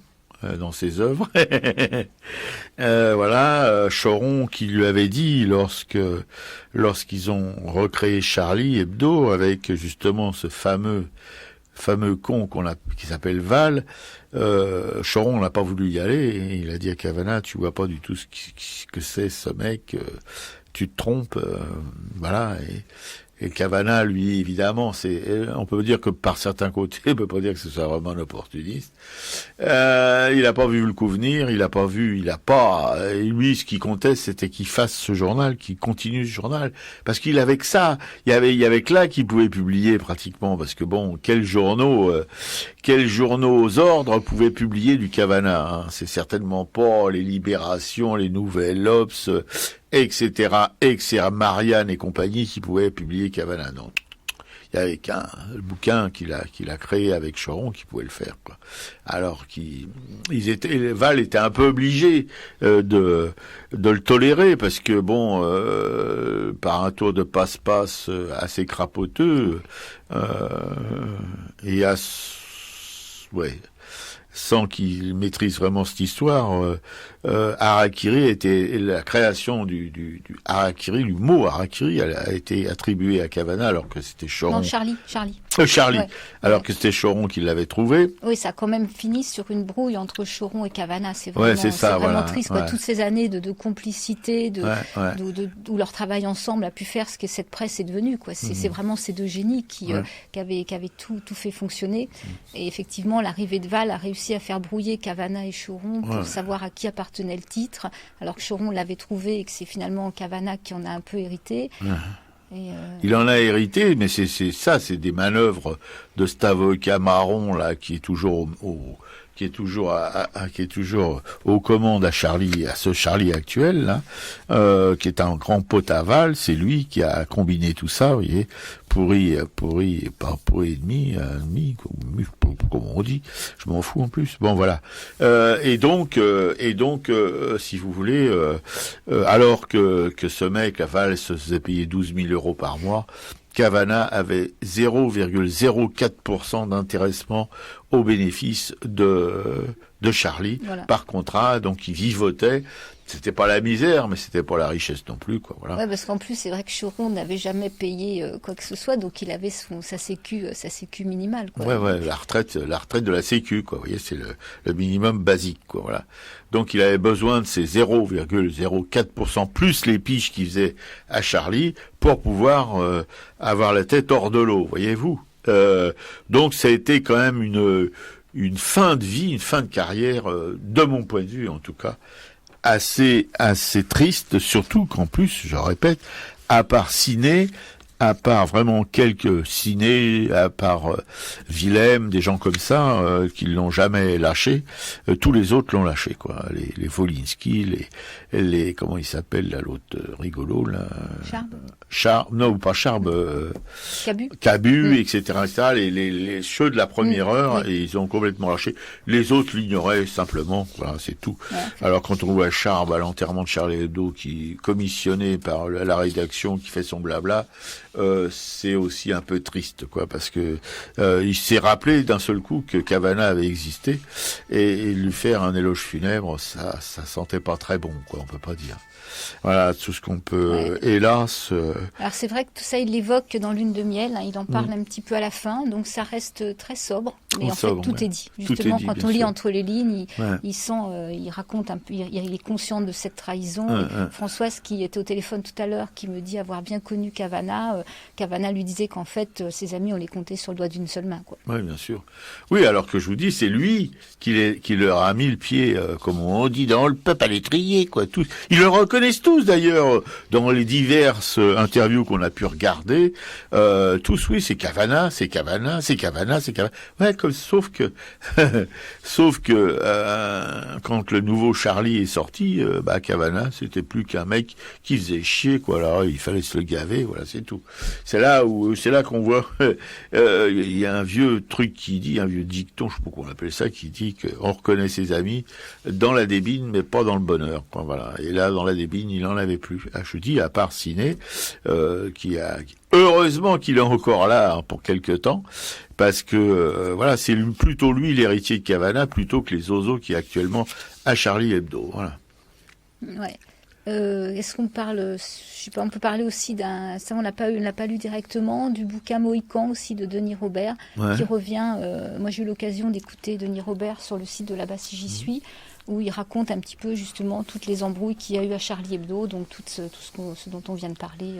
dans ses œuvres. Voilà, Choron qui lui avait dit lorsqu'ils ont recréé Charlie Hebdo avec justement ce fameux con qui s'appelle Val, Choron n'a pas voulu y aller et il a dit à Cavana, tu vois pas du tout ce que c'est ce mec, tu te trompes, voilà. Et Cavana, lui, évidemment, on peut dire que par certains côtés, on peut pas dire que ce soit vraiment un opportuniste. Il a pas vu le coup venir, lui, ce qui comptait, c'était qu'il fasse ce journal, qu'il continue ce journal. Parce qu'il avait que ça. Il y avait que là qu'il pouvait publier, pratiquement. Parce que bon, quels journaux aux ordres pouvaient publier du Cavana, hein. C'est certainement pas les Libérations, les Nouvelles Obs, etc., Marianne et compagnie qui pouvaient publier Cavana. Donc, il y avait le bouquin qu'il a créé avec Choron qui pouvait le faire, quoi. Alors Val était un peu obligé de le tolérer parce que bon, par un tour de passe-passe assez crapoteux, sans qu'il maîtrise vraiment cette histoire, Harakiri était la création du Harakiri, du mot Harakiri a été attribué à Cavana alors que c'était Choron. Non, Charlie. Ouais. Alors que c'était Choron qui l'avait trouvé. Oui, ça a quand même fini sur une brouille entre Choron et Cavana. C'est vraiment, triste, quoi. Toutes ces années de complicité, où leur travail ensemble a pu faire ce que cette presse est devenue, quoi. C'est vraiment ces deux génies qui avaient tout fait fonctionner. Et effectivement, l'arrivée de Val a réussi à faire brouiller Cavana et Choron pour savoir à qui appartenait le titre, alors que Choron l'avait trouvé et que c'est finalement Cavana qui en a un peu hérité. Il en a hérité, mais c'est des manœuvres de cet avocat marron là qui est toujours aux commandes à ce Charlie actuel là, qui est un grand pote à Val. C'est lui qui a combiné tout ça, vous voyez, pourri et demi, comme on dit, je m'en fous en plus. Bon voilà. Et donc, si vous voulez, alors que ce mec à Val se faisait payer 12 000 € par mois, Cavana avait 0,04% d'intéressement au bénéfice de Charlie par contrat, donc il vivotait C'était pas la misère, mais c'était pas la richesse non plus, quoi. Voilà. Ouais, parce qu'en plus, c'est vrai que Choron n'avait jamais payé quoi que ce soit, donc il avait sa sécu minimale, quoi. Ouais, la retraite de la Sécu, quoi. Vous voyez, c'est le minimum basique, quoi. Voilà. Donc il avait besoin de ces 0,04% plus les piges qu'il faisait à Charlie pour pouvoir avoir la tête hors de l'eau, voyez-vous. Donc ça a été quand même une fin de vie, une fin de carrière, de mon point de vue en tout cas, assez triste, surtout qu'en plus, je répète, à part Ciné, à part vraiment quelques Ciné, à part Willem, des gens comme ça, qui l'ont jamais lâché, tous les autres l'ont lâché, quoi. Les Wolinski, les comment il s'appelle là, l'autre rigolo là. Non, pas Charbe. Cabu, etc., les ceux de la première heure, oui. et ils ont complètement lâché. Les autres l'ignoraient simplement, voilà, c'est tout. Ouais, alors quand on voit Charbe à l'enterrement de Charlie Hebdo, qui commissionné par la rédaction, qui fait son blabla, c'est aussi un peu triste, quoi, parce que il s'est rappelé d'un seul coup que Cavana avait existé, et lui faire un éloge funèbre, ça sentait pas très bon, quoi, on peut pas dire. Voilà tout ce qu'on peut, hélas. Alors c'est vrai que tout ça il l'évoque dans Lune de miel, hein, il en parle un petit peu à la fin, donc ça reste très sobre, mais en fait tout est dit. Justement, quand on lit entre les lignes, il sent, il raconte un peu, il est conscient de cette trahison. Françoise, qui était au téléphone tout à l'heure, qui me dit avoir bien connu Cavana, Cavana lui disait qu'en fait ses amis on les comptait sur le doigt d'une seule main, quoi. Oui, bien sûr. Oui, alors que je vous dis, c'est lui qui leur a mis le pied, comme on dit, dans le peuple à l'étrier, quoi. Tous, ils le reconnaissent tous d'ailleurs dans les diverses interviews qu'on a pu regarder. Tous, oui, c'est Cavana, c'est Cavana, c'est Cavana, c'est Cavana. Ouais, sauf que quand le nouveau Charlie est sorti, Cavana, c'était plus qu'un mec qui faisait chier, quoi. Alors il fallait se le gaver, voilà, c'est tout. C'est là qu'on voit. Il y a un vieux truc qui dit, un vieux dicton, je sais pas comment on appelle ça, qui dit qu'on reconnaît ses amis dans la débine, mais pas dans le bonheur, quoi. Voilà. Et là, dans la débine, il en avait plus. Je dis, à part Ciné, heureusement qu'il est encore là, hein, pour quelque temps, parce que voilà, c'est plutôt lui l'héritier de Cavana plutôt que les oiseaux qui est actuellement à Charlie Hebdo. Voilà. Ouais. Est-ce qu'on parle, je sais pas, on peut parler aussi ça on l'a pas lu directement, du bouquin Mohican aussi de Denis Robert, qui revient. Moi j'ai eu l'occasion d'écouter Denis Robert sur le site de Là-bas si j'y suis, où il raconte un petit peu justement toutes les embrouilles qu'il y a eu à Charlie Hebdo, donc tout ce dont on vient de parler.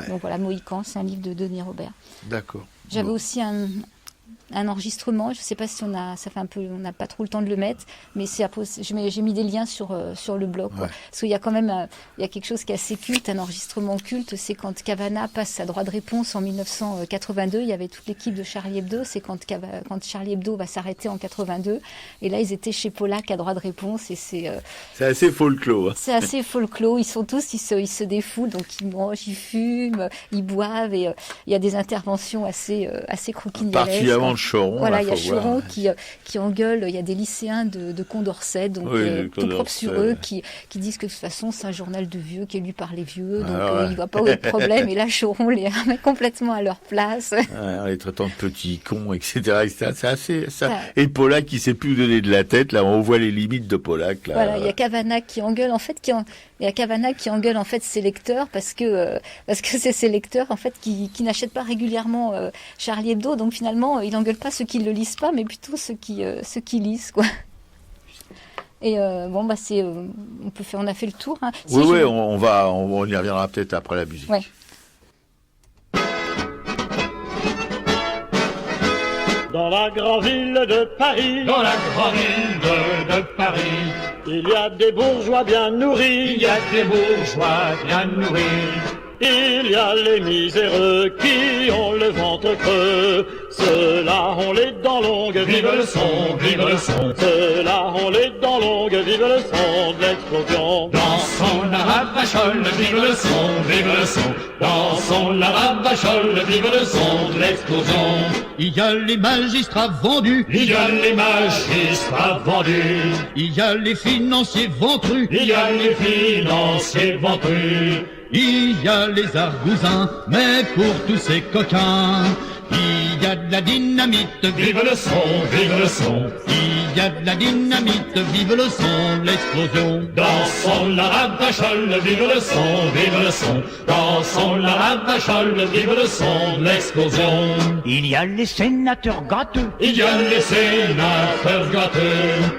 Donc voilà, Mohican, c'est un livre de Denis Robert. D'accord. J'avais aussi un enregistrement, je ne sais pas si ça fait un peu, on n'a pas trop le temps de le mettre, mais j'ai mis des liens sur le blog, quoi. Parce qu'il y a quand même il y a quelque chose qui est assez culte, un enregistrement culte, c'est quand Cavana passe sa droit de réponse en 1982, il y avait toute l'équipe de Charlie Hebdo, c'est quand Charlie Hebdo va s'arrêter en 82, et là ils étaient chez Pollack à droit de réponse, et c'est assez folklore. C'est assez folklore, ils sont tous, ils se défoulent, donc ils mangent, ils fument, ils boivent, et il y a des interventions assez croquignolesques. Particulièrement Choron. Voilà, il y a Choron qui engueule, il y a des lycéens de Condorcet, donc tout propre sur eux, qui disent que de toute façon c'est un journal de vieux qui est lu par les vieux, donc il voit pas où est le problème, et là Choron les remet complètement à leur place. En les traitant de petits cons, etc. C'est assez ça. Et Pollack qui sait plus où donner de la tête, là on voit les limites de Pollack. Là. Voilà, il y a Cavana qui engueule, en fait, il y a Cavana qui engueule en fait ses lecteurs parce que c'est ses lecteurs en fait qui n'achètent pas régulièrement Charlie Hebdo, donc finalement il engueule pas ceux qui le lisent pas, mais plutôt ceux qui lisent, quoi. Et on a fait le tour. Hein. Oui, on y reviendra peut-être après la musique. Ouais. Dans la grande ville de Paris, il y a des bourgeois bien nourris, il y a les miséreux qui ont le ventre creux, ceux-là ont les dents longues, vive le son, ceux-là ont les dents longues, vive le son de l'explosion. Dans son Lavachol, vive le son, dans son Lavachol, vive le son de l'explosion. Il y a les magistrats vendus, il y a les magistrats vendus, il y a les financiers ventrus, il y a les financiers ventrus, il y a les argousins, mais pour tous ces coquins, il y a de la dynamite, Vive le son, vive le son. il y a de la dynamite, vive le son de l'explosion. Dansons la ravachole, vive le son, vive le son. Dansons la ravachole, vive le son de l'explosion. Il y a les sénateurs gâteux, Il y a les sénateurs gâteux,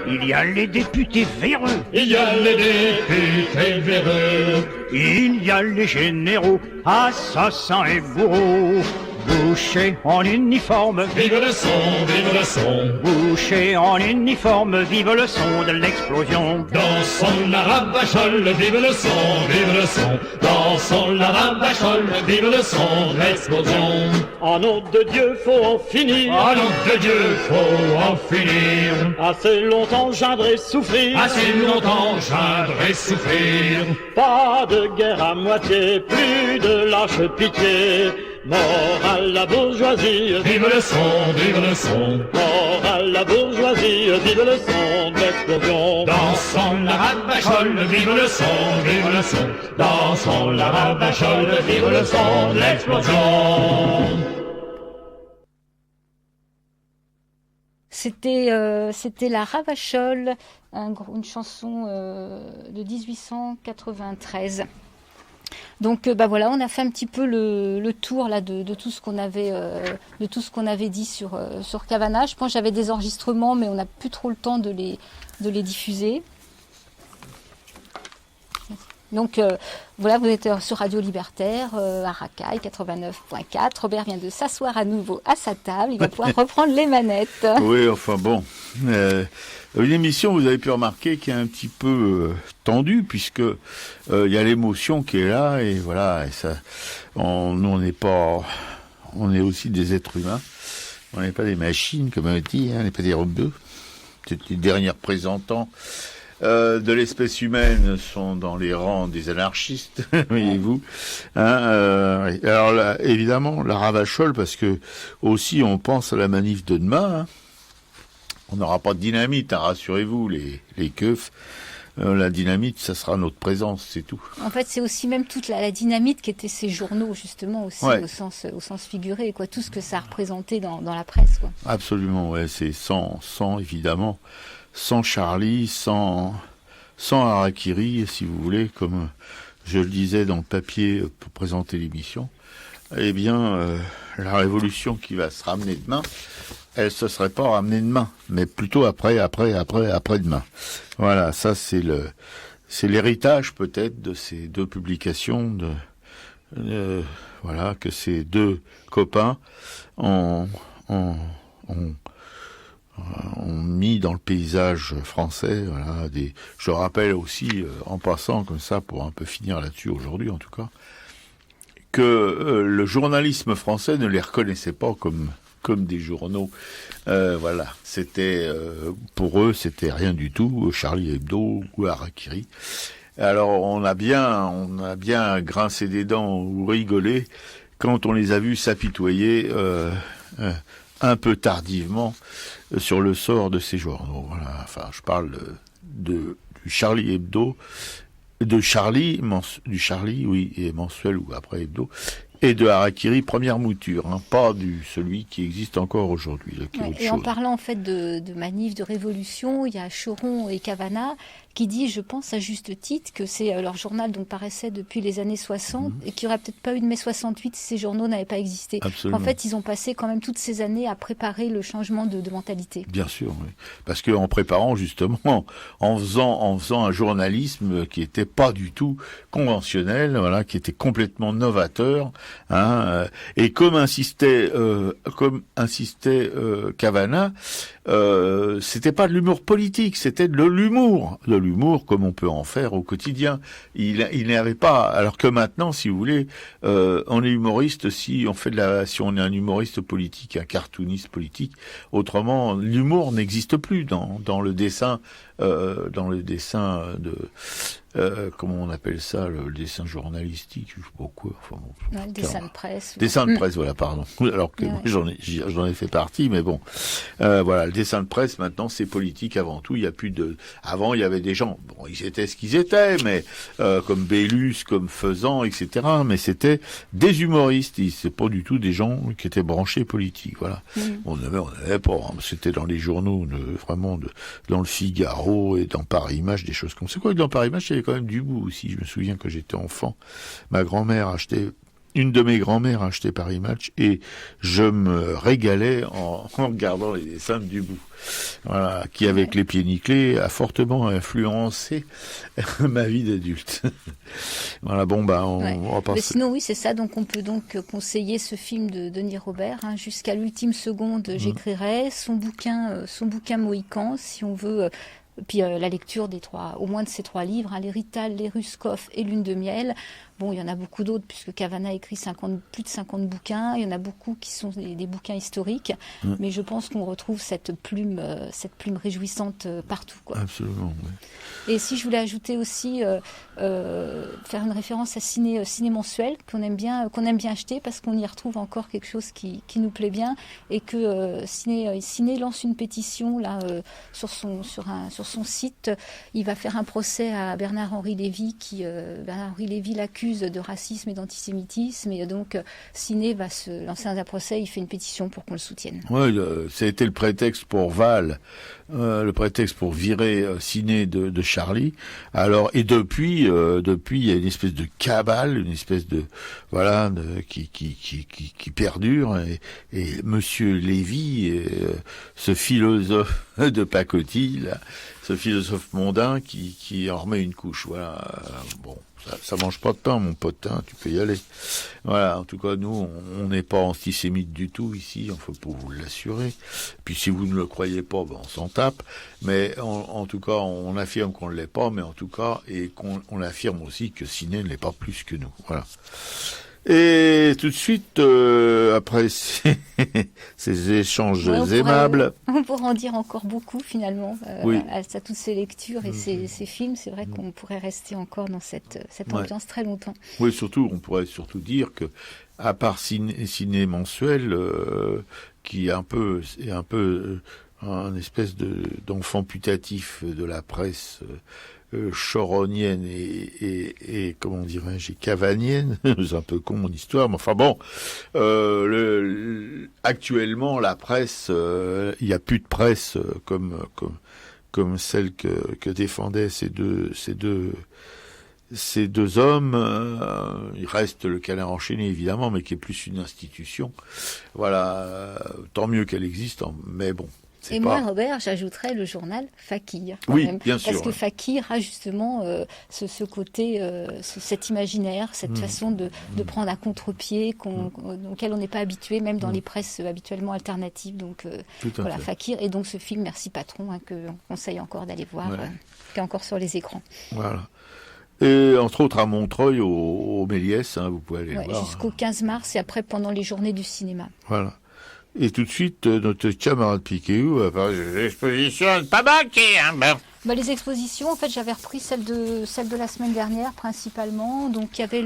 il y a les députés véreux, il y a les députés véreux, il y a les généraux, assassins et bourreaux. Bouchers en uniforme, vive le son, vive le son. bouchers en uniforme, vive le son de l'explosion. Dansons la ravachole, vive le son, vive le son. Dansons la ravachole, vive le son de l'explosion. En nom de Dieu, faut en finir. Ah nom de Dieu, faut en finir. Assez longtemps geindre et souffrir. Assez longtemps geindre et souffrir. Pas de guerre à moitié, plus de lâche pitié. Mort à la bourgeoisie, Vive le son, vive le son. mort à la bourgeoisie, vive le son de l'explosion. Dansons la ravachole, vive le son, vive le son. Dansons la ravachole, vive le son de l'explosion. C'était la Ravachole, une chanson de 1893. Donc voilà, on a fait un petit peu le tour là de tout ce qu'on avait dit sur Cavana. Je pense que j'avais des enregistrements, mais on n'a plus trop le temps de les diffuser. Donc voilà, vous êtes sur Radio Libertaire à Racaille 89.4. Robert vient de s'asseoir à nouveau à sa table. Il va pouvoir reprendre les manettes. Oui, enfin bon. Une émission, vous avez pu remarquer, qui est un petit peu tendue, puisque il y a l'émotion qui est là, et voilà. Et ça, nous, on est aussi des êtres humains. On n'est pas des machines, comme on dit, on n'est pas des robots. Les derniers représentants de l'espèce humaine sont dans les rangs des anarchistes, voyez-vous. Alors là, évidemment, la Ravachole, parce que aussi on pense à la manif de demain. Hein. On n'aura pas de dynamite, hein, rassurez-vous, les keufs. La dynamite, ça sera notre présence, c'est tout. En fait, c'est aussi même toute la dynamite qui était ces journaux, justement, aussi, Ouais. au sens figuré, quoi. Tout ce que ça a représenté dans la presse, quoi. Absolument, ouais, c'est sans évidemment, sans Charlie, sans Harakiri, si vous voulez, comme je le disais dans le papier pour présenter l'émission. Eh bien, la révolution qui va se ramener demain, elle se serait pas ramenée demain, mais plutôt après-demain. Voilà, ça c'est l'héritage peut-être de ces deux publications, voilà, que ces deux copains ont mis dans le paysage français. Voilà, je rappelle aussi, en passant comme ça, pour un peu finir là-dessus aujourd'hui en tout cas, que le journalisme français ne les reconnaissait pas comme des journaux. Voilà, c'était pour eux, c'était rien du tout, Charlie Hebdo ou Harakiri. Alors on a bien grincé des dents ou rigolé quand on les a vus s'apitoyer un peu tardivement sur le sort de ces journaux. Voilà, enfin, je parle du Charlie Hebdo, du Charlie, oui, et mensuel ou après Hebdo, et de Harakiri, première mouture, hein, pas celui qui existe encore aujourd'hui. Là, qui est autre Et en chose. parlant en fait de manif, de révolution, il y a Choron et Cavana qui dit, je pense à juste titre, que c'est leur journal donc paraissait depuis les années 60 et qu'il n'y aurait peut-être pas eu de mai 68 si ces journaux n'avaient pas existé. Absolument. En fait, ils ont passé quand même toutes ces années à préparer le changement de mentalité. Bien sûr, oui. Parce que en préparant justement, en faisant un journalisme qui était pas du tout conventionnel, voilà, qui était complètement novateur, hein, et comme insistait Cavana, c'était pas de l'humour politique, c'était de l'humour comme on peut en faire au quotidien. Il n'y avait pas, alors que maintenant, si vous voulez, on est humoriste si on est un humoriste politique, un cartooniste politique. Autrement, l'humour n'existe plus dans le dessin dans le dessin de comment on appelle ça, le dessin journalistique, je sais pas quoi. Enfin, bon, Ouais, le dessin de presse. dessin de presse, voilà, pardon. Alors que moi, j'en ai fait partie, mais bon, voilà, le dessin de presse maintenant c'est politique avant tout. Il y a plus de. Avant il y avait des gens, bon, ils étaient ce qu'ils étaient, mais comme Bélus, comme Faisan, etc. Mais c'était des humoristes. C'est pas du tout des gens qui étaient branchés politiques. Voilà. On avait pas. Hein, c'était dans les journaux, dans le Figaro et dans Paris Images, des choses comme ça. C'est quoi que dans Paris Images, il y avait quand même du goût aussi. Je me souviens quand j'étais enfant, une de mes grand-mères achetait Paris Match et je me régalais en regardant les dessins de Dubout. Voilà, qui avec les pieds nickelés a fortement influencé ma vie d'adulte. Voilà, bon on va passer. Mais sinon oui, c'est ça, donc on peut donc conseiller ce film de Denis Robert, hein, jusqu'à l'ultime seconde, j'écrirai son bouquin Mohican, si on veut. Puis la lecture au moins de ces 3 livres, hein, Les Rital, Les Ruskoff et Lune de miel. Bon, il y en a beaucoup d'autres puisque Kavanagh a écrit plus de 50 bouquins. Il y en a beaucoup qui sont des bouquins historiques, mais je pense qu'on retrouve cette plume réjouissante partout, quoi. Absolument. Oui. Et si je voulais ajouter aussi faire une référence à Ciné Mensuel qu'on aime bien acheter parce qu'on y retrouve encore quelque chose qui nous plaît bien et que Ciné lance une pétition là sur son site. Il va faire un procès à Bernard-Henri Lévy Bernard-Henri Lévy l'accuse de racisme et d'antisémitisme et donc Ciné va se lancer dans un procès. Il fait une pétition pour qu'on le soutienne. Ouais, ça a été le prétexte pour Val, le prétexte pour virer Ciné de Charlie. Alors et depuis il y a une espèce de cabale, une espèce de qui perdure et Monsieur Lévy, ce philosophe de pacotille, là, ce philosophe mondain qui en remet une couche. Voilà. Bon, ça mange pas de pain, mon pote, hein, tu peux y aller. Voilà, en tout cas, nous, on n'est pas antisémite du tout ici, enfin, pour vous l'assurer. Puis si vous ne le croyez pas, on s'en tape. Mais en tout cas, on affirme qu'on ne l'est pas, mais en tout cas, et qu'on affirme aussi que Ciné ne l'est pas plus que nous. Voilà. Et tout de suite, après ces échanges aimables... On pourrait en dire encore beaucoup, finalement, oui. à toutes ces lectures et ces films. C'est vrai qu'on pourrait rester encore dans cette ambiance très longtemps. Oui, surtout, on pourrait surtout dire que, à part Ciné Mensuel, qui est un peu un espèce d'enfant putatif de la presse... choronienne et comment dirais-je, et cavanienne, c'est un peu con mon histoire, mais enfin bon, actuellement la presse, il n'y a plus de presse comme celle que défendaient ces deux hommes. Il reste le Canard enchaîné évidemment, mais qui est plus une institution. Voilà, tant mieux qu'elle existe, mais bon. Et moi, Robert, j'ajouterais le journal Fakir. Oui, même, bien sûr. Parce que Fakir a justement ce côté, cet imaginaire, cette façon de prendre à contre-pied auquel on n'est pas habitué, même dans les presses habituellement alternatives. Donc voilà, Fakir. Et donc ce film, Merci Patron, que on conseille encore d'aller voir, qui est encore sur les écrans. Voilà. Et entre autres à Montreuil, au Méliès, vous pouvez aller le voir. Jusqu'au 15 mars et après pendant les journées du cinéma. Voilà. Et tout de suite, notre camarade Piquéou va parler des expositions pas manquer, hein, ben. Les expositions, en fait, j'avais repris celle de la semaine dernière, principalement. Donc, il y avait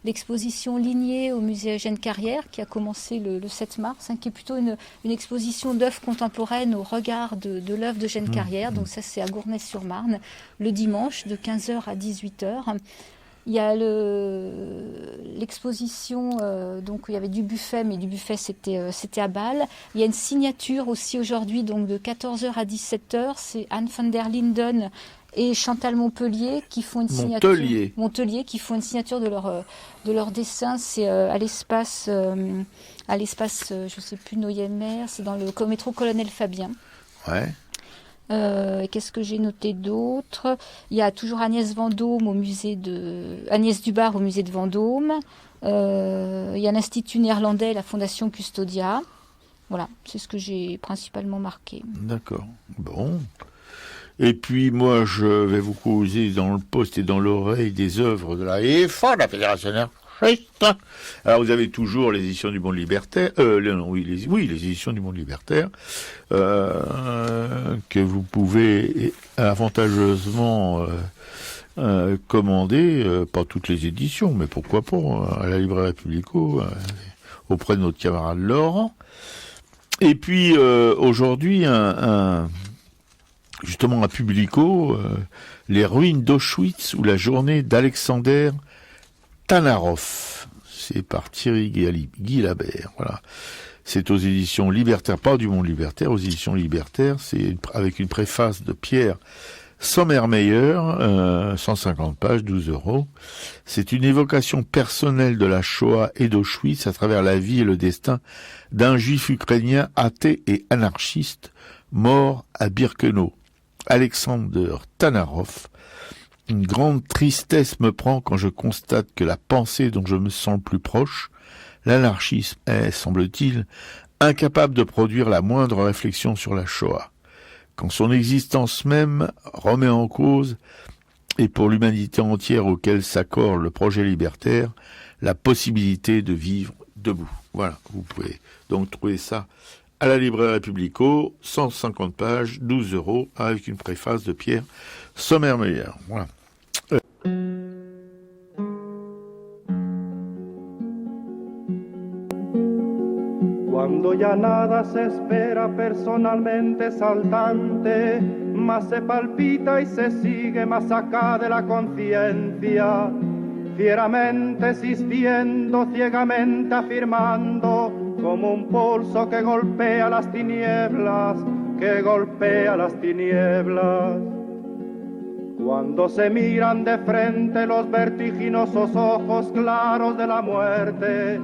l'exposition Lignée au musée Eugène Carrière, qui a commencé le 7 mars, qui est plutôt une exposition d'œuvres contemporaines au regard de l'œuvre d'Eugène Carrière. Donc, ça, c'est à Gournay-sur-Marne, le dimanche, de 15h à 18h. Il y a l'exposition, donc il y avait du buffet, mais du buffet c'était à Bâle. Il y a une signature aussi aujourd'hui, donc de 14h à 17h. C'est Anne van der Linden et Chantal Montpellier qui font une signature. Montpellier qui font une signature de leur dessin. C'est à l'espace, je sais plus, Noyer-Mer. C'est dans le métro Colonel Fabien. Ouais. Qu'est-ce que j'ai noté d'autre? Il y a toujours Agnès Vendôme Agnès Dubar au musée de Vendôme. Il y a l'Institut néerlandais, la Fondation Custodia. Voilà, c'est ce que j'ai principalement marqué. D'accord. Bon. Et puis moi, je vais vous causer dans le poste et dans l'oreille des œuvres de la EFA, la Fédération anarchistes. Alors vous avez toujours les éditions du Monde Libertaire, les éditions du Monde Libertaire, que vous pouvez avantageusement commander, pas toutes les éditions, mais pourquoi pas, à la Librairie Publico, auprès de notre camarade Laurent. Et puis aujourd'hui, justement à Publico, les ruines d'Auschwitz ou la journée d'Alexander Tanarov. C'est par Thierry Guilabert. Voilà. C'est aux éditions Libertaires, pas du Monde Libertaire, aux éditions Libertaires. C'est avec une préface de Pierre Sommermeyer, 150 pages, 12 €. C'est une évocation personnelle de la Shoah et d'Auschwitz à travers la vie et le destin d'un juif ukrainien athée et anarchiste mort à Birkenau. Alexander Tanarov. Une grande tristesse me prend quand je constate que la pensée dont je me sens le plus proche, l'anarchisme, est, semble-t-il, incapable de produire la moindre réflexion sur la Shoah. Quand son existence même remet en cause, et pour l'humanité entière auquel s'accorde le projet libertaire, la possibilité de vivre debout. Voilà, vous pouvez donc trouver ça à la Librairie Publico, 150 pages, 12 €, avec une préface de Pierre Sommermeyer. Voilà. Cuando ya nada se espera personalmente saltante, más se palpita y se sigue más acá de la conciencia, fieramente existiendo, ciegamente afirmando, como un pulso que golpea las tinieblas, que golpea las tinieblas. Cuando se miran de frente los vertiginosos ojos claros de la muerte,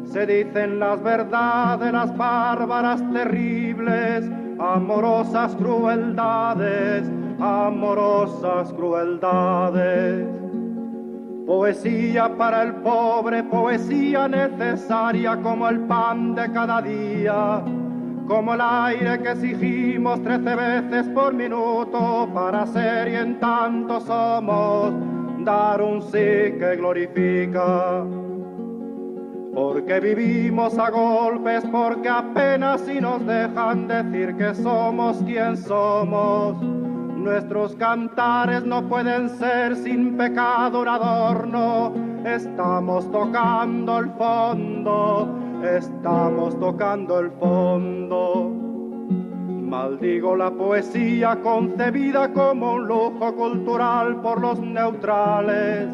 se dicen las verdades, las bárbaras, terribles, amorosas crueldades, amorosas crueldades. Poesía para el pobre, poesía necesaria como el pan de cada día, como el aire que exigimos 13 veces por minuto para ser y en tanto somos, dar un sí que glorifica. Porque vivimos a golpes, porque apenas si nos dejan decir que somos quien somos. Nuestros cantares no pueden ser sin pecado un adorno. Estamos tocando el fondo, estamos tocando el fondo. Maldigo la poesía concebida como un lujo cultural por los neutrales,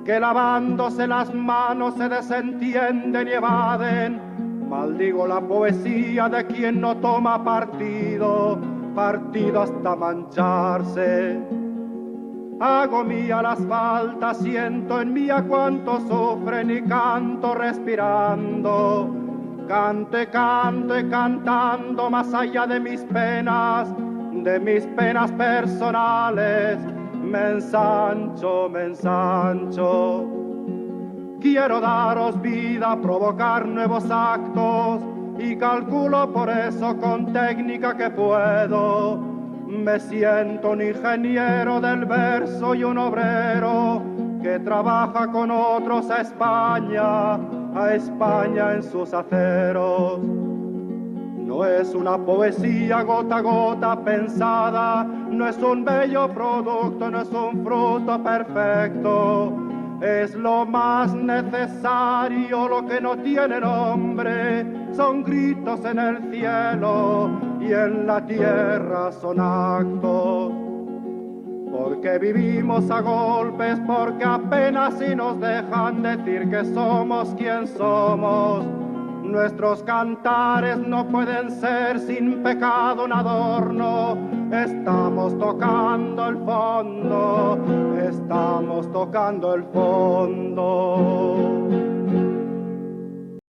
que lavándose las manos se desentienden y evaden. Maldigo la poesía de quien no toma partido, partido hasta mancharse. Hago mía las faltas, siento en mí a cuanto sufren y canto respirando. Cante, canto y cantando más allá de mis penas personales. Me ensancho, me ensancho. Quiero daros vida, provocar nuevos actos y calculo por eso con técnica que puedo. Me siento un ingeniero del verso y un obrero que trabaja con otros a España en sus aceros. No es una poesía gota a gota pensada, no es un bello producto, no es un fruto perfecto. Es lo más necesario, lo que no tiene nombre, son gritos en el cielo y en la tierra son actos. Porque vivimos a golpes, porque apenas si nos dejan decir que somos quien somos. Nuestros cantares no pueden ser sin pecado un adorno. Estamos tocando el fondo, estamos tocando el fondo.